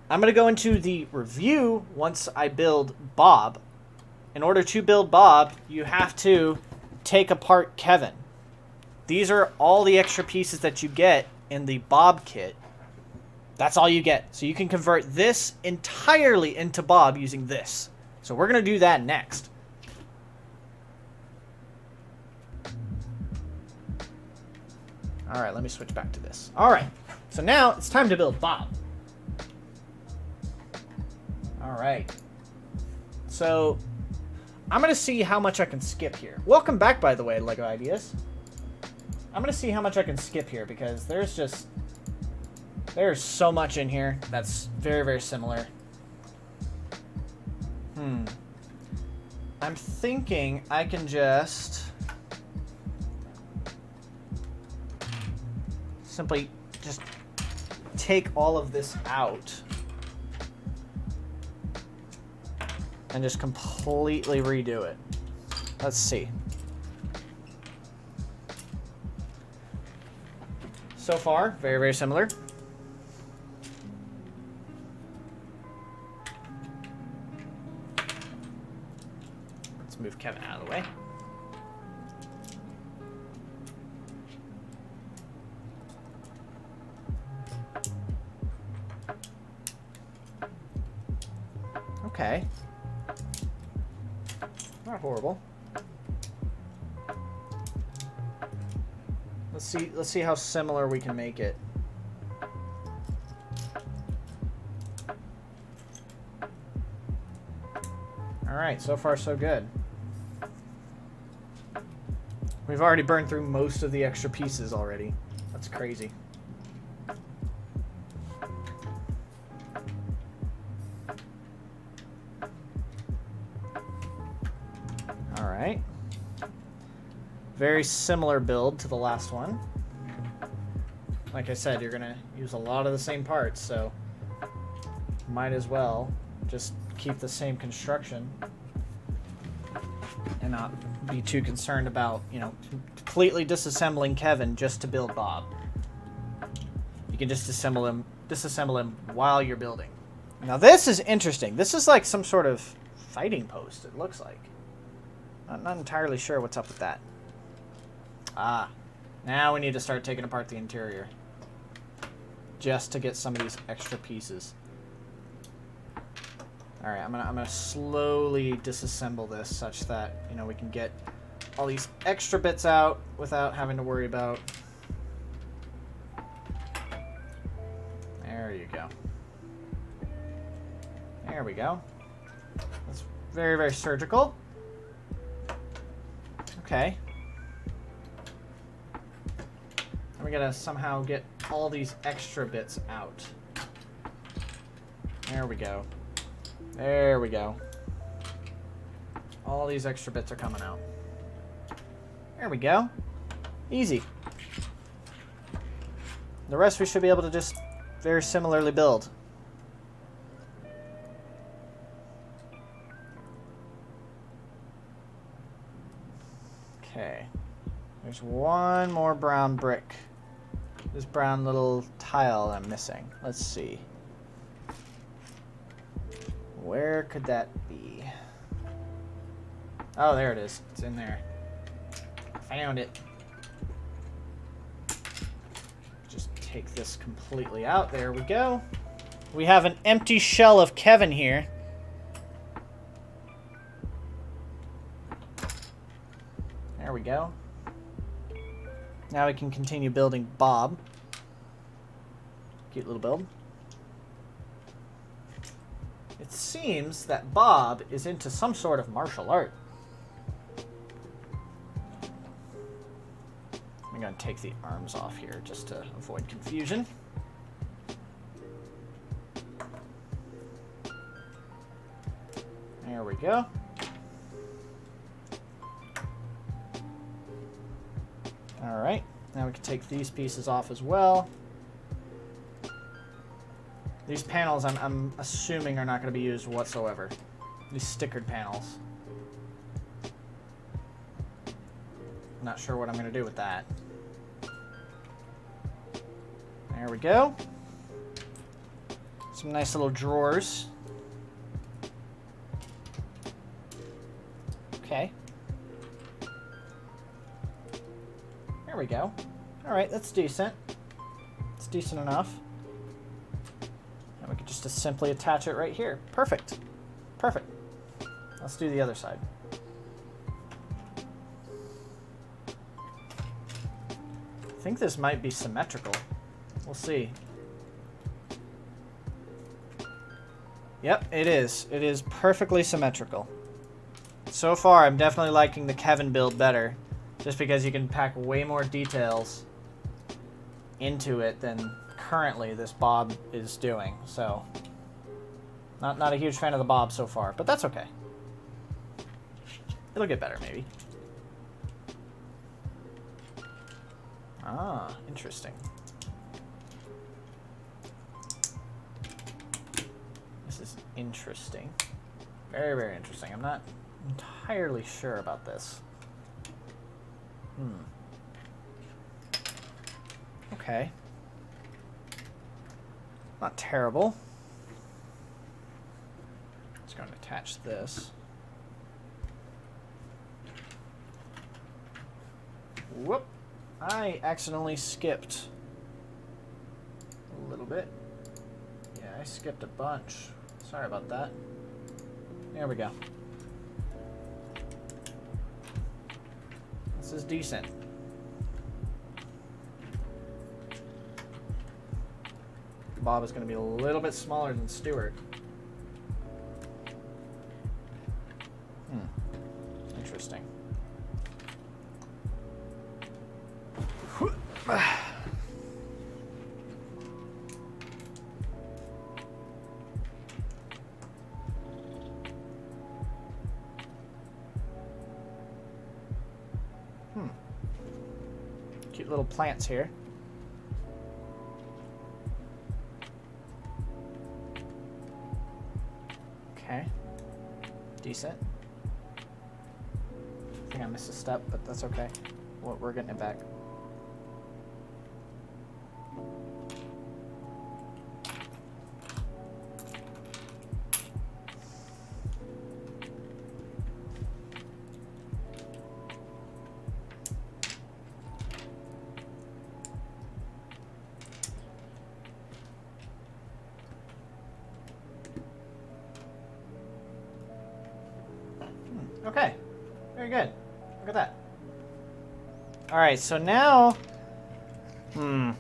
I'm going to go into the review once I build Bob. In order to build Bob, you have to take apart Kevin. These are all the extra pieces that you get in the Bob kit. That's all you get. So you can convert this entirely into Bob using this. So we're going to do that next. All right, let me switch back to this. All right, so now it's time to build Bob. All right. So I'm going to see how much I can skip here. Welcome back, by the way, LEGO Ideas. I'm going to see how much I can skip here because there's so much in here that's very, very similar. I'm thinking I can just simply just take all of this out and just completely redo it. Let's see. So far, very, very similar. Let's move Kevin out of the way. Okay. Not horrible. Let's see how similar we can make it. All right, so far so good. We've already burned through most of the extra pieces already. That's crazy. All right. Very similar build to the last one. Like I said, you're gonna use a lot of the same parts, so might as well just keep the same construction and not be too concerned about, you know, completely disassembling Kevin just to build Bob. You can just disassemble him while you're building. Now this is interesting. This is like some sort of fighting post, it looks like. I'm not entirely sure what's up with that. Ah, now we need to start taking apart the interior just to get some of these extra pieces. All right, I'm gonna slowly disassemble this such that, you know, we can get all these extra bits out without having to worry about. There you go. There we go. That's very, very surgical. Okay. And we gotta somehow get all these extra bits out. There we go. There we go. All these extra bits are coming out. There we go. Easy. The rest we should be able to just very similarly build. Okay. There's one more brown brick. This brown little tile I'm missing. Let's see. Where could that be? Oh, there it is. It's in there. Found it. Just take this completely out. There we go. We have an empty shell of Kevin here. There we go. Now we can continue building Bob. Cute little build. It seems that Bob is into some sort of martial art. I'm going to take the arms off here just to avoid confusion. There we go. Alright, now we can take these pieces off as well. These panels I'm assuming are not going to be used whatsoever. These stickered panels. Not sure what I'm going to do with that. There we go. Some nice little drawers. Okay. There we go. Alright, that's decent. It's decent enough. And we could just simply attach it right here. Perfect. Perfect. Let's do the other side. I think this might be symmetrical. We'll see. Yep, it is. It is perfectly symmetrical. So far, I'm definitely liking the Kevin build better. Just because you can pack way more details into it than currently this Bob is doing. So, not a huge fan of the Bob so far, but that's okay. It'll get better, maybe. Ah, interesting. This is interesting. Very, very interesting. I'm not entirely sure about this. Okay. Not terrible. Just going to attach this. Whoop. I accidentally skipped a little bit. Yeah, I skipped a bunch. Sorry about that. There we go. This is decent. Bob is going to be a little bit smaller than Stuart. Interesting. Cute little plants here. Okay. Decent. I think I missed a step, but that's okay. We're getting it back. Okay, very good. Look at that. Alright, so now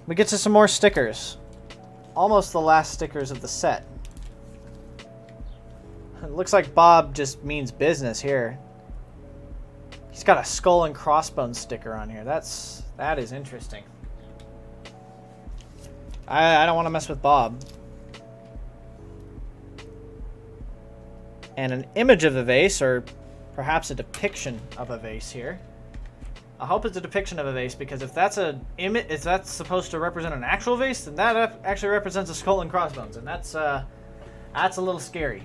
we get to some more stickers. Almost the last stickers of the set. It looks like Bob just means business here. He's got a skull and crossbones sticker on here. That is interesting. I don't want to mess with Bob. And an image of a vase, or perhaps a depiction of a vase here. I hope it's a depiction of a vase, because if that's if that's supposed to represent an actual vase, then that actually represents a skull and crossbones, and that's a little scary.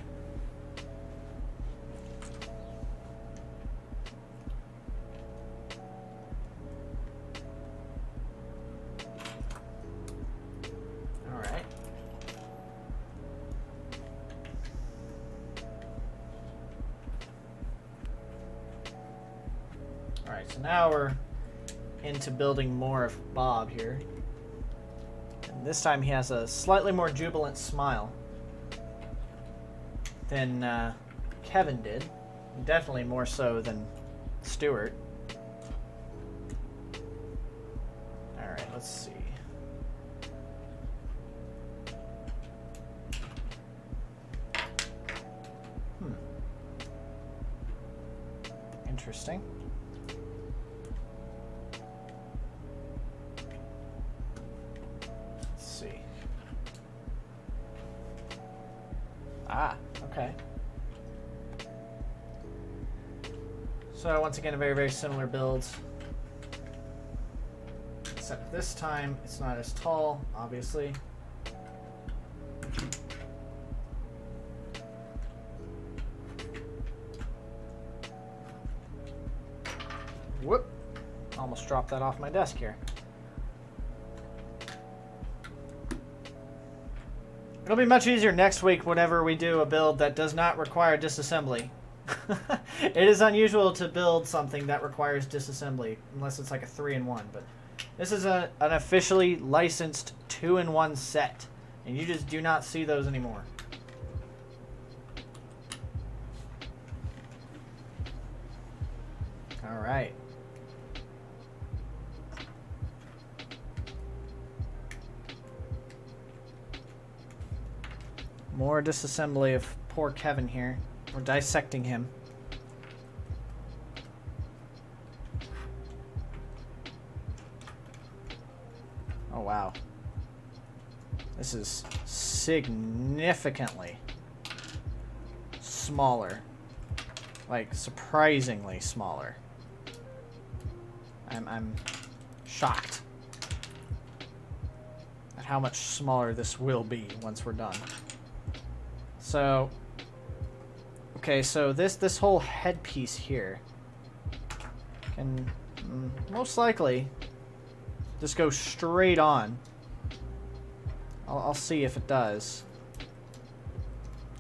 All right. Alright, so now we're into building more of Bob here. And this time he has a slightly more jubilant smile than Kevin did. Definitely more so than Stuart. Alright, let's see. Interesting. Ah, okay. So once again, a very, very similar build. Except this time, it's not as tall, obviously. Whoop. Almost dropped that off my desk here. It'll be much easier next week whenever we do a build that does not require disassembly. It is unusual to build something that requires disassembly, unless it's like a 3-in-1, but this is an officially licensed 2-in-1 set, and you just do not see those anymore. Alright. More disassembly of poor Kevin here. We're dissecting him. Oh, wow. This is significantly smaller. Like, surprisingly smaller. I'm shocked at how much smaller this will be once we're done. So, okay, so this whole headpiece here can most likely just go straight on. I'll see if it does.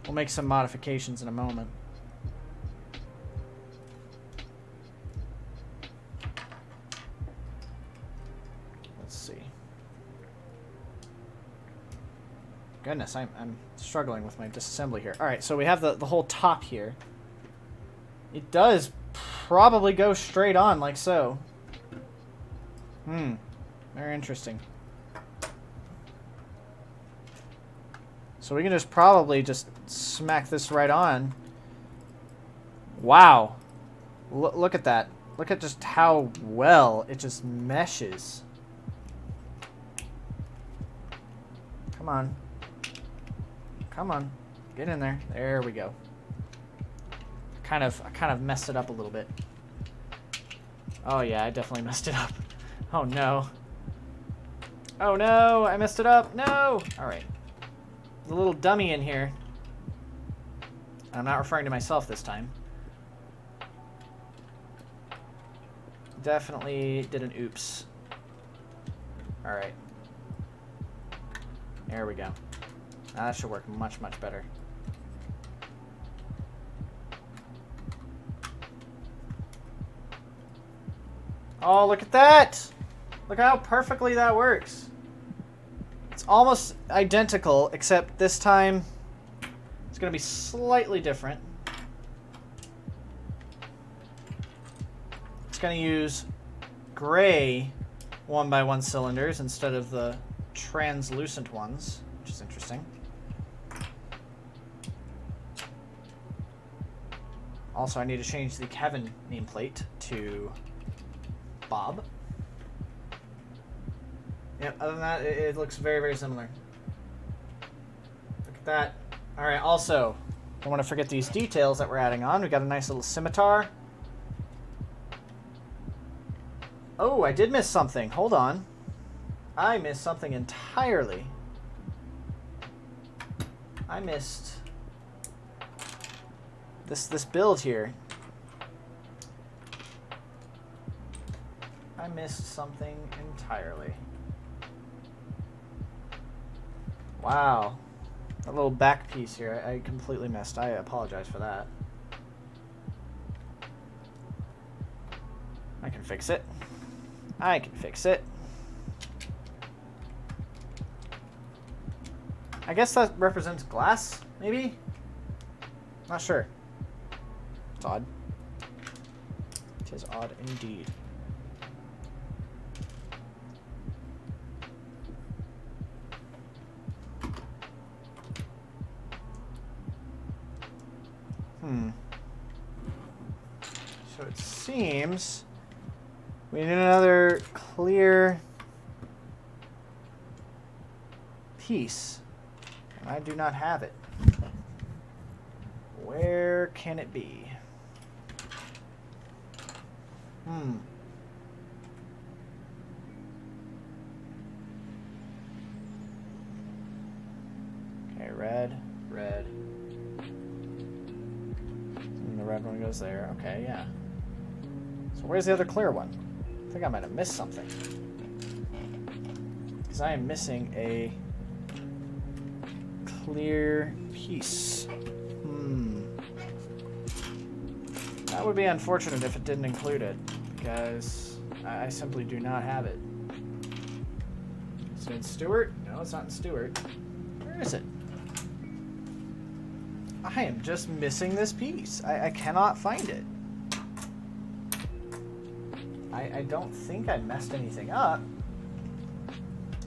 We'll make some modifications in a moment. Let's see. Goodness, I'm struggling with my disassembly here. Alright, so we have the whole top here. It does probably go straight on like so. Very interesting. So we can just probably just smack this right on. Wow. Look at that. Look at just how well it just meshes. Come on. Come on. Get in there. There we go. I kind of messed it up a little bit. Oh yeah, I definitely messed it up. Oh no. Oh no, I messed it up. No! Alright. There's a little dummy in here. I'm not referring to myself this time. Definitely did an oops. Alright. There we go. Now that should work much, much better. Oh, look at that! Look how perfectly that works. It's almost identical, except this time it's going to be slightly different. It's going to use gray 1x1 cylinders instead of the translucent ones, which is interesting. Also, I need to change the Kevin nameplate to Bob. Yep, other than that, it looks very, very similar. Look at that. Alright, also, don't want to forget these details that we're adding on. We got a nice little scimitar. Oh, I did miss something. Hold on. I missed something entirely. I missed this build here. I missed something entirely. Wow. A little back piece here. I completely missed. I apologize for that. I can fix it. I can fix it. I guess that represents glass, maybe? Not sure. It's odd. It is odd indeed. So it seems we need another clear piece. And I do not have it. Where can it be? Okay, red. And the red one goes there. Okay, yeah. So where's the other clear one? I think I might have missed something. Because I am missing a clear piece. That would be unfortunate if it didn't include it, because I simply do not have it. Is it in Stewart? No, it's not in Stewart. Where is it? I am just missing this piece. I cannot find it. I don't think I messed anything up.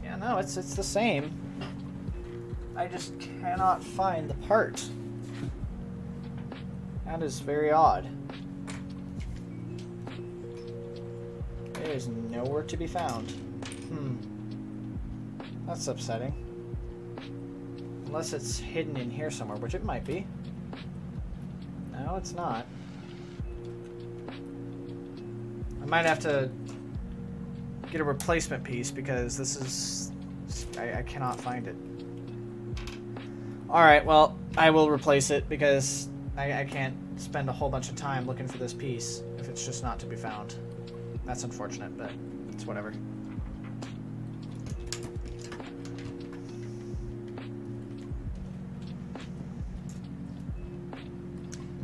Yeah, no, it's the same. I just cannot find the part. That is very odd. It is nowhere to be found. That's upsetting. Unless it's hidden in here somewhere, which it might be. No, it's not. I might have to get a replacement piece because this is... I cannot find it. Alright, well, I will replace it because I can't spend a whole bunch of time looking for this piece if it's just not to be found. That's unfortunate, but it's whatever.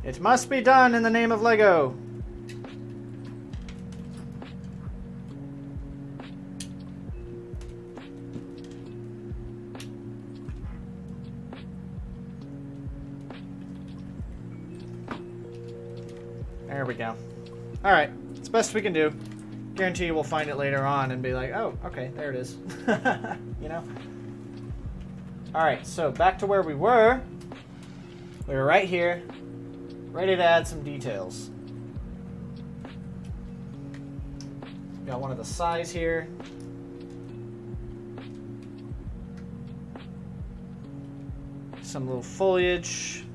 It must be done in the name of Lego. There we go. All right, it's the best we can do. Guarantee you we'll find it later on and be like, oh, okay, there it is. You know? All right, so back to where we were. We were right here, ready to add some details. Got one of the size here. Some little foliage.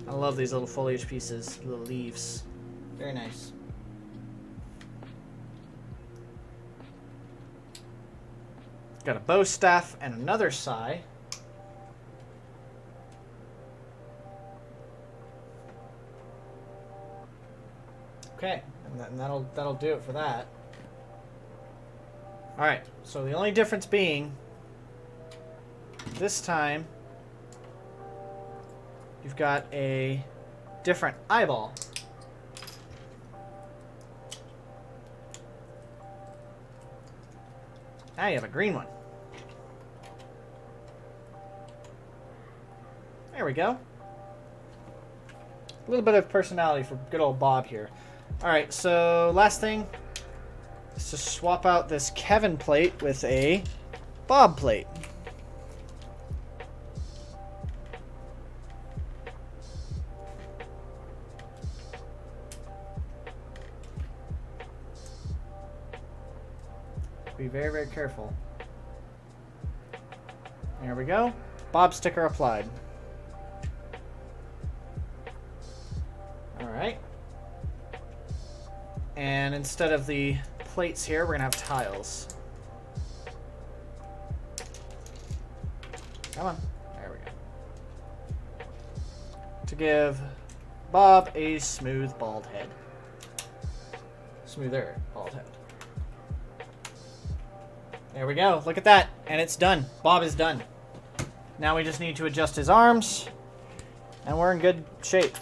I love these little foliage pieces, little leaves. Very nice. Got a bow staff and another sai. Okay, and that'll do it for that. All right. So the only difference being, this time you've got a different eyeball. Now you have a green one. There we go. A little bit of personality for good old Bob here. Alright, so last thing is to swap out this Kevin plate with a Bob plate. Be very, very careful. There we go. Bob sticker applied. Alright. And instead of the plates here. We're going to have tiles. Come on. There we go. To give Bob a smooth bald head. Smoother bald head. There we go. Look at that. And it's done. Bob is done. Now we just need to adjust his arms. And we're in good shape.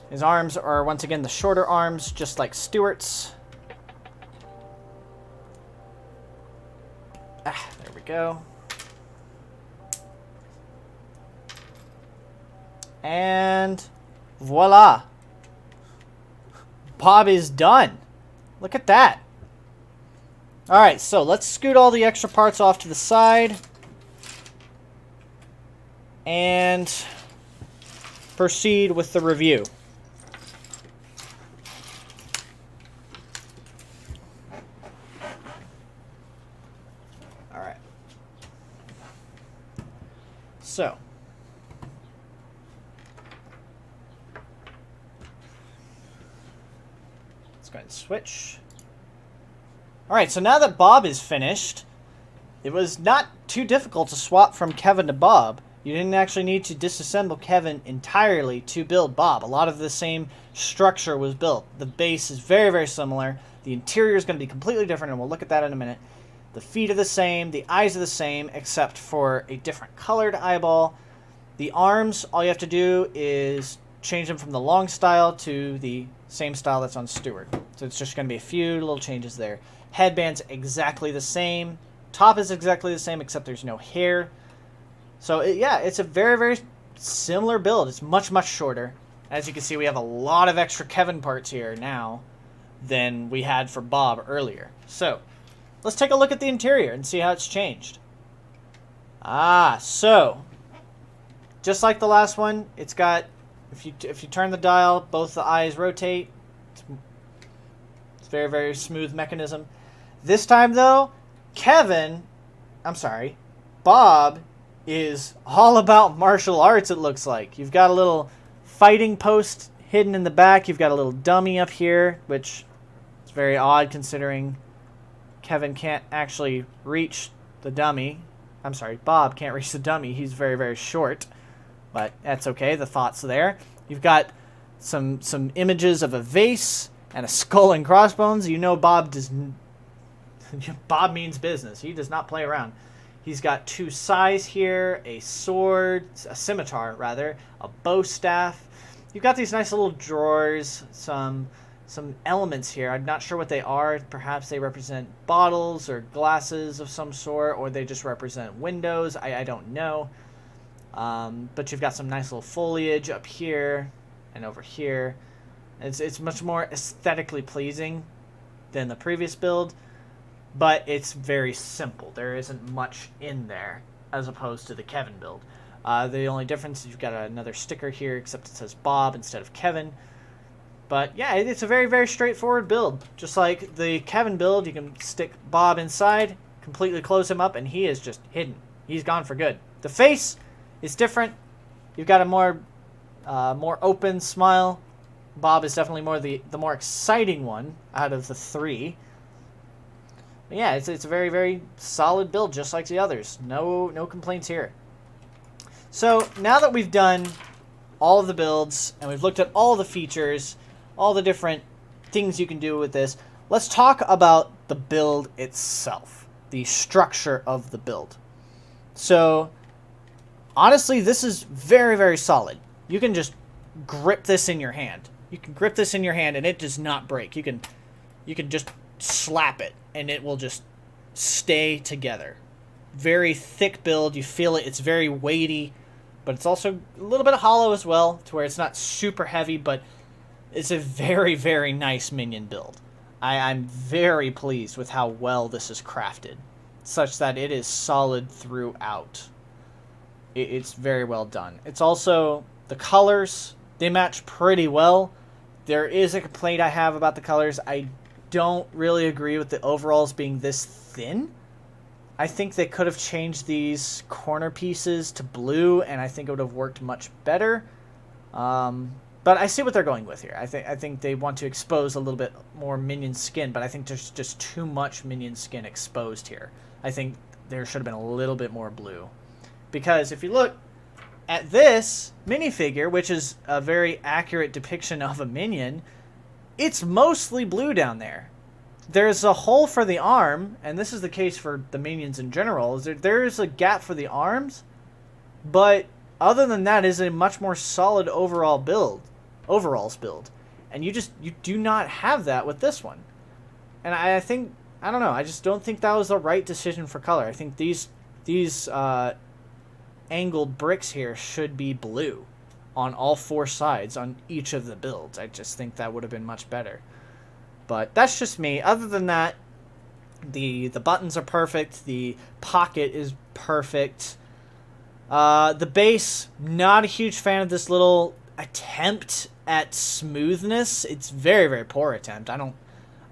His arms are, once again, the shorter arms, just like Stuart's. There we go. And voila. Bob is done. Look at that. Alright, so let's scoot all the extra parts off to the side. And proceed with the review. Alright. So. Let's go ahead and switch. Alright, so now that Bob is finished, it was not too difficult to swap from Kevin to Bob. You didn't actually need to disassemble Kevin entirely to build Bob. A lot of the same structure was built. The base is very, very similar. The interior is going to be completely different, and we'll look at that in a minute. The feet are the same. The eyes are the same, except for a different colored eyeball. The arms, all you have to do is change them from the long style to the same style that's on Stuart. So it's just going to be a few little changes there. Headband's exactly the same. Top is exactly the same, except there's no hair. So, yeah, it's a very, very similar build. It's much, much shorter. As you can see, we have a lot of extra Kevin parts here now than we had for Bob earlier. So, let's take a look at the interior and see how it's changed. So, just like the last one, it's got, if you turn the dial, both the eyes rotate. It's very, very smooth mechanism. This time, though, Bob is all about martial arts, it looks like. You've got a little fighting post hidden in the back. You've got a little dummy up here, which is very odd considering Kevin can't actually reach the dummy. I'm sorry, Bob can't reach the dummy. He's very, very short, but that's okay. The thought's there. You've got some images of a vase and a skull and crossbones. You know Bob means business. He does not play around. He's got two sais here, a sword, a scimitar rather, a bow staff. You've got these nice little drawers, some elements here. I'm not sure what they are. Perhaps they represent bottles or glasses of some sort, or they just represent windows. I don't know. But you've got some nice little foliage up here and over here. It's much more aesthetically pleasing than the previous build. But it's very simple. There isn't much in there as opposed to the Kevin build. The only difference is you've got another sticker here, except it says Bob instead of Kevin. But yeah, it's a very, very straightforward build. Just like the Kevin build, you can stick Bob inside, completely close him up, and he is just hidden. He's gone for good. The face is different. You've got a more open smile. Bob is definitely the more exciting one out of the three. Yeah, it's a very, very solid build, just like the others. No complaints here. So, now that we've done all of the builds, and we've looked at all the features, all the different things you can do with this, let's talk about the build itself. The structure of the build. So, honestly, this is very, very solid. You can just grip this in your hand. You can grip this in your hand, and it does not break. You can just slap it and it will just stay together. Very thick build. You feel it. It's very weighty, but it's also a little bit hollow as well, to where it's not super heavy, but it's a very, very nice minion build. I'm very pleased with how well this is crafted, such that it is solid throughout. It's very well done. It's also, the colors, they match pretty well. There is a complaint I have about the colors. I don't really agree with the overalls being this thin. I think they could have changed these corner pieces to blue, and I think it would have worked much better. But But I see what they're going with here. I think they want to expose a little bit more minion skin, but I think there's just too much minion skin exposed here. I think there should have been a little bit more blue. Because if you look at this minifigure, which is a very accurate depiction of a minion, it's mostly blue down there. There's a hole for the arm, and this is the case for the minions in general. There's a gap for the arms, but other than that, is a much more solid overalls build. And you do not have that with this one. And I don't know, I just don't think that was the right decision for color. I think these angled bricks here should be blue on all 4 sides on each of the builds. I just think that would have been much better. But that's just me. Other than that, the buttons are perfect. The pocket is perfect. The base, not a huge fan of this little attempt at smoothness. It's very, very poor attempt. I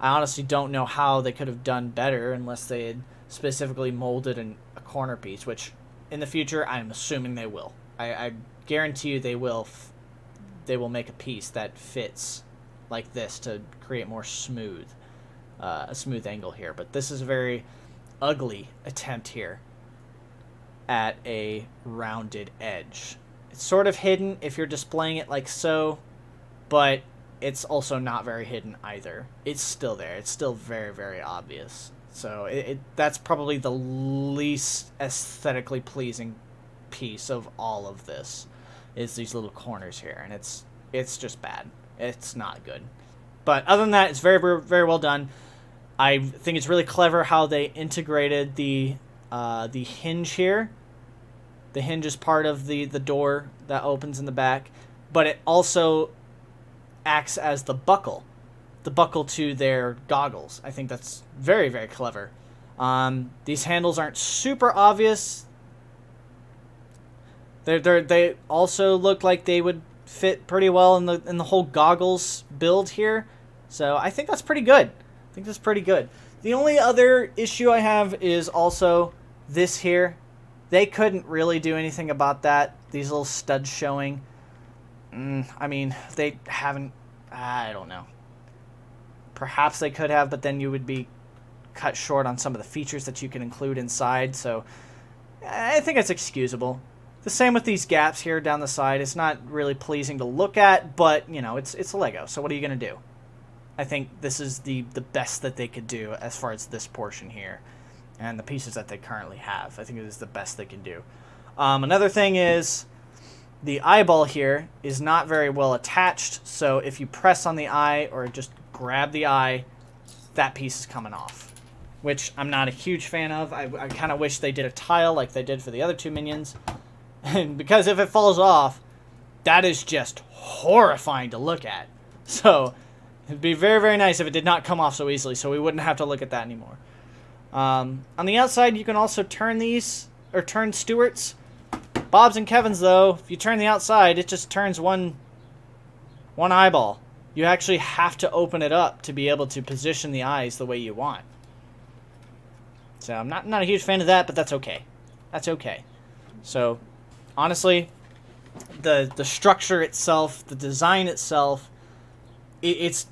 honestly don't know how they could have done better unless they had specifically molded a corner piece, which in the future I'm assuming they will. I guarantee you they will make a piece that fits like this to create more a smooth angle here. But this is a very ugly attempt here at a rounded edge. It's sort of hidden if you're displaying it like so, but it's also not very hidden either. It's still there. It's still very, very obvious. So that's probably the least aesthetically pleasing piece of all of this, is these little corners here, and it's just bad. It's not good. But other than that, it's very, very, very well done. I think it's really clever how they integrated the hinge here. The hinge is part of the door that opens in the back, but it also acts as the buckle to their goggles. I think that's very, very clever. These handles aren't super obvious. They also look like they would fit pretty well in the whole goggles build here. So I think that's pretty good. The only other issue I have is also this here. They couldn't really do anything about that. These little studs showing. I mean, they haven't. I don't know. Perhaps they could have, but then you would be cut short on some of the features that you can include inside. So I think it's excusable. The same with these gaps here down the side. It's not really pleasing to look at, but, you know, it's a Lego. So what are you going to do? I think this is the best that they could do as far as this portion here. And the pieces that they currently have. I think it is the best they can do. Another thing is the eyeball here is not very well attached. So if you press on the eye or just grab the eye, that piece is coming off, which I'm not a huge fan of. I kind of wish they did a tile like they did for the other 2 minions. And because if it falls off, that is just horrifying to look at. So it'd be very, very nice if it did not come off so easily, so we wouldn't have to look at that anymore. On the outside, you can also turn these, or turn Stewart's. Bob's and Kevin's, though, if you turn the outside, it just turns one eyeball. You actually have to open it up to be able to position the eyes the way you want. So I'm not a huge fan of that, but that's okay. That's okay. So honestly, the structure itself, the design itself, it's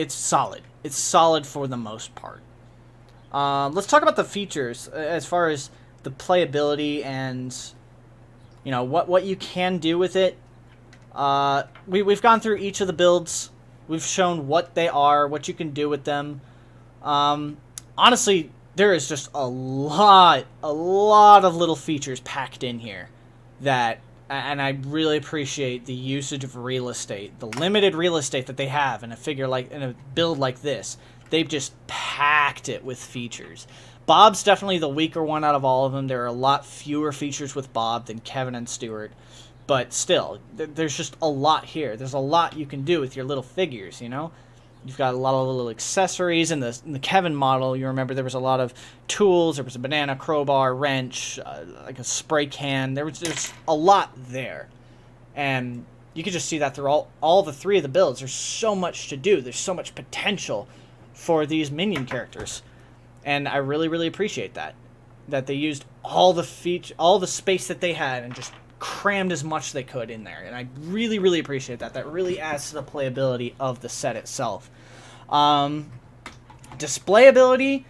solid. It's solid for the most part. Let's talk about the features as far as the playability and, you know, what you can do with it. We've gone through each of the builds. We've shown what they are, what you can do with them. Honestly, there is just a lot of little features packed in here that, and I really appreciate the usage of real estate, the limited real estate that they have in a build like this. They've just packed it with features. Bob's definitely the weaker one out of all of them. There are a lot fewer features with Bob than Kevin and Stewart. But still, there's just a lot here. There's a lot you can do with your little figures, you know? You've got a lot of little accessories. In the Kevin model, you remember there was a lot of tools. There was a banana, crowbar, wrench, like a spray can. There's a lot there. And you can just see that through all the 3 of the builds. There's so much to do. There's so much potential for these minion characters. And I really, really appreciate that. That they used all the space that they had and just crammed as much as they could in there, and I really, really appreciate that. That really adds to the playability of the set itself. Displayability,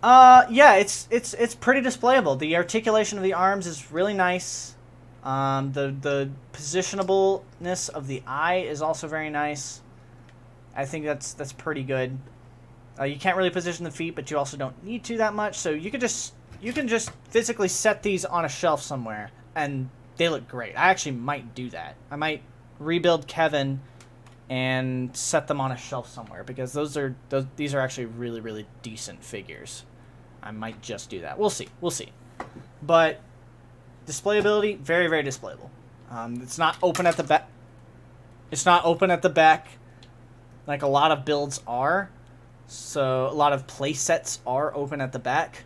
yeah, it's pretty displayable. The articulation of the arms is really nice. The positionableness of the eye is also very nice. I think that's pretty good. You can't really position the feet, but you also don't need to that much. So you can just physically set these on a shelf somewhere, and they look great. I actually might do that. I might rebuild Kevin and set them on a shelf somewhere, because these are actually really, really decent figures. I might just do that. We'll see. We'll see. But displayability, very, very displayable. It's not open at the back. It's not open at the back like a lot of builds are. So a lot of play sets are open at the back,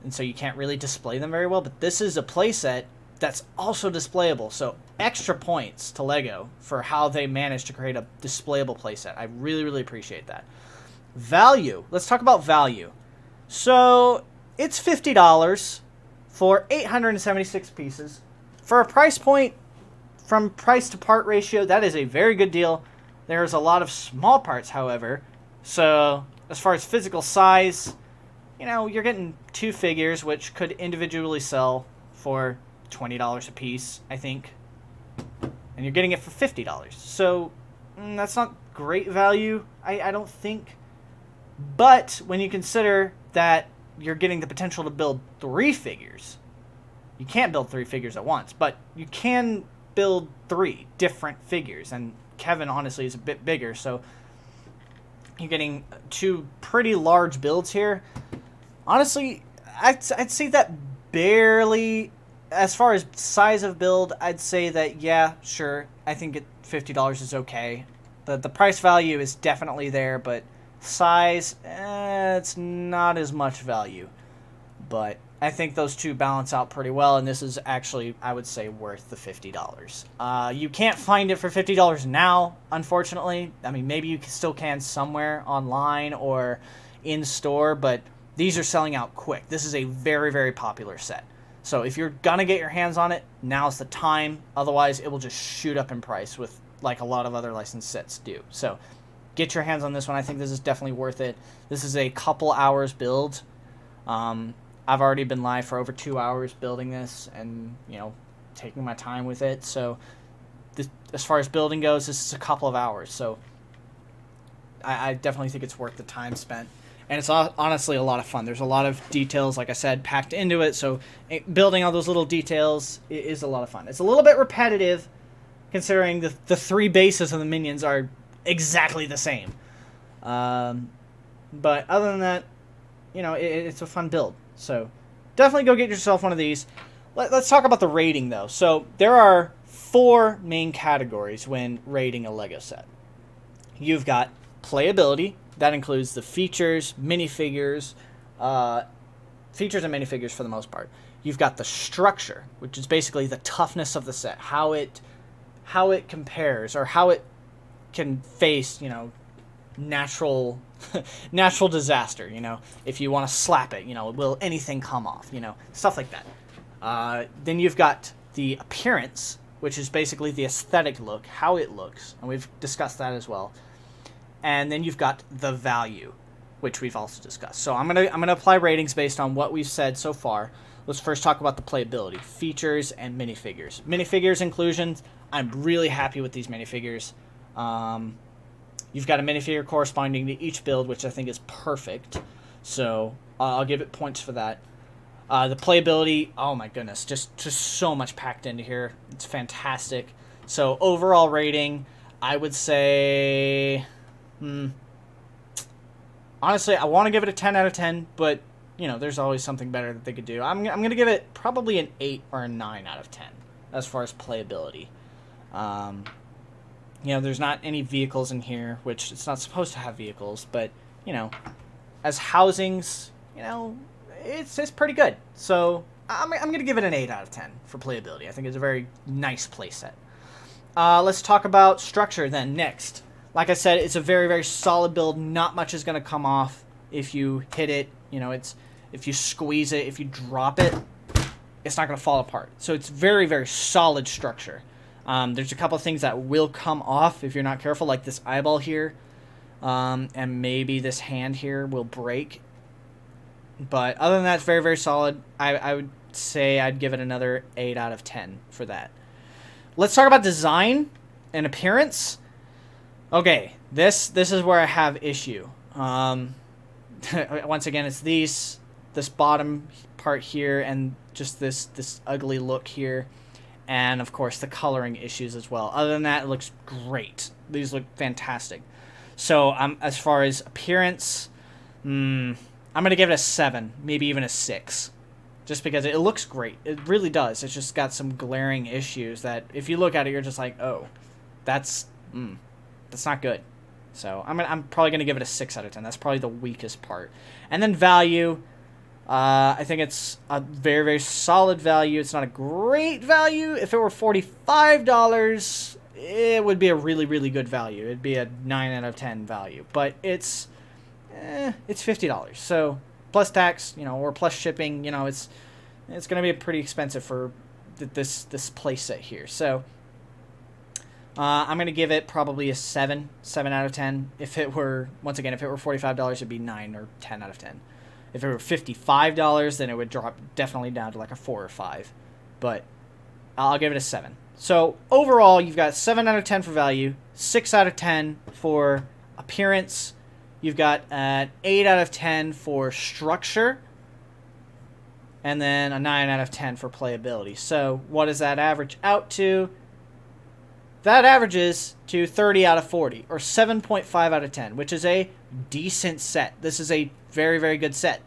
and so you can't really display them very well. But this is a play set that's also displayable. So extra points to LEGO for how they managed to create a displayable playset. I really, really appreciate that. Value. Let's talk about value. So it's $50 for 876 pieces. For a price point, from price to part ratio, that is a very good deal. There's a lot of small parts, however. So as far as physical size, you know, you're getting 2 figures, which could individually sell for $20 a piece, I think. And you're getting it for $50. So that's not great value, I don't think. But when you consider that you're getting the potential to build 3 figures, you can't build 3 figures at once, but you can build 3 different figures. And Kevin, honestly, is a bit bigger, so you're getting 2 pretty large builds here. Honestly, I'd say that barely, as far as size of build, I'd say that, yeah, sure, I think $50 is okay. The price value is definitely there, but size, it's not as much value. But I think those two balance out pretty well, and this is actually, I would say, worth the $50. You can't find it for $50 now, unfortunately. I mean, maybe you still can somewhere online or in store, but these are selling out quick. This is a very, very popular set. So if you're going to get your hands on it, now's the time. Otherwise, it will just shoot up in price with like a lot of other licensed sets do. So get your hands on this one. I think this is definitely worth it. This is a couple hours build. I've already been live for over 2 hours building this and, you know, taking my time with it. So this, as far as building goes, this is a couple of hours. So I definitely think it's worth the time spent. And it's honestly a lot of fun. There's a lot of details, like I said, packed into it. So building all those little details is a lot of fun. It's a little bit repetitive, considering the 3 bases of the minions are exactly the same. But other than that, you know, it's a fun build. So definitely go get yourself one of these. Let's talk about the rating, though. So there are 4 main categories when rating a LEGO set. You've got playability. That includes the features, minifigures, features and minifigures for the most part. You've got the structure, which is basically the toughness of the set, how it compares, or how it can face, you know, natural disaster. You know, if you want to slap it, you know, will anything come off? You know, stuff like that. Then you've got the appearance, which is basically the aesthetic look, how it looks, and we've discussed that as well. And then you've got the value, which we've also discussed. So I'm gonna apply ratings based on what we've said so far. Let's first talk about the playability, features, and minifigures. Minifigures inclusions, I'm really happy with these minifigures. You've got a minifigure corresponding to each build, which I think is perfect. So I'll give it points for that. The playability, oh my goodness, just so much packed into here. It's fantastic. So overall rating, I would say... honestly, I want to give it a 10 out of 10, but, you know, there's always something better that they could do. I'm going to give it probably an 8 or a 9 out of 10 as far as playability. You know, there's not any vehicles in here, which it's not supposed to have vehicles, but, you know, as housings, you know, it's pretty good. So I'm going to give it an 8 out of 10 for playability. I think it's a very nice playset. Let's talk about structure then next. Like I said, it's a very, very solid build. Not much is going to come off if you hit it. You know, it's if you squeeze it, if you drop it, it's not going to fall apart. So it's very, very solid structure. There's a couple of things that will come off if you're not careful, like this eyeball here, and maybe this hand here will break. But other than that, it's very, very solid. I would say I'd give it another 8 out of 10 for that. Let's talk about design and appearance. Okay, this is where I have issue. Once again, it's this bottom part here, and just this ugly look here, and of course the coloring issues as well. Other than that, it looks great. These look fantastic. So as far as appearance, I'm gonna give it a 7, maybe even a 6, just because it looks great. It really does. It's just got some glaring issues that if you look at it, you're just like, oh, that's not good. So I'm probably gonna give it a 6 out of 10. That's probably the weakest part. And then value, I think it's a very, very solid value. It's not a great value. If it were $45, it would be a really, really good value. It'd be a 9 out of 10 value. But it's $50. So plus tax, or plus shipping, it's gonna be pretty expensive for this playset here. So I'm going to give it probably a 7 out of 10. If it were $45, it'd be 9 or 10 out of 10. If it were $55, then it would drop definitely down to like a 4 or 5. But I'll give it a 7. So overall, you've got 7 out of 10 for value, 6 out of 10 for appearance. You've got an 8 out of 10 for structure, and then a 9 out of 10 for playability. So what does that average out to? That averages to 30 out of 40, or 7.5 out of 10, which is a decent set. This is a very, very good set.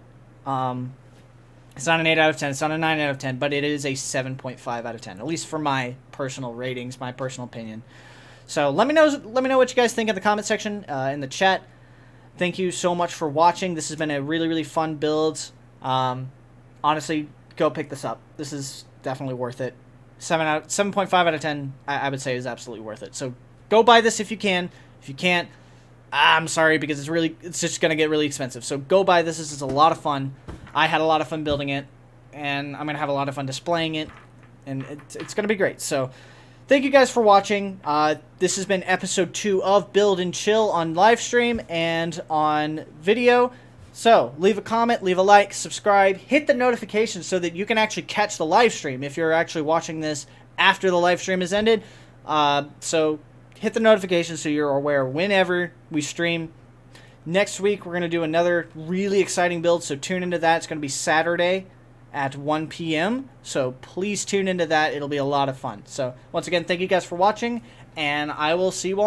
It's not an 8 out of 10, it's not a 9 out of 10, but it is a 7.5 out of 10, at least for my personal ratings, my personal opinion. So let me know what you guys think in the comment section, in the chat. Thank you so much for watching. This has been a really, really fun build. Honestly, go pick this up. This is definitely worth it. 7.5 out of 10, I would say, is absolutely worth it. So go buy this if you can. If you can't, I'm sorry, because it's just gonna get really expensive. So go buy this. This is a lot of fun. I had a lot of fun building it, and I'm gonna have a lot of fun displaying it, and it's gonna be great. So thank you guys for watching. This has been episode 2 of Build and Chill on live stream and on video. So leave a comment, leave a like, subscribe, hit the notification so that you can actually catch the live stream if you're actually watching this after the live stream has ended. So hit the notification so you're aware whenever we stream. Next week, we're going to do another really exciting build, so tune into that. It's going to be Saturday at 1 p.m. So please tune into that. It'll be a lot of fun. So once again, thank you guys for watching, and I will see you all next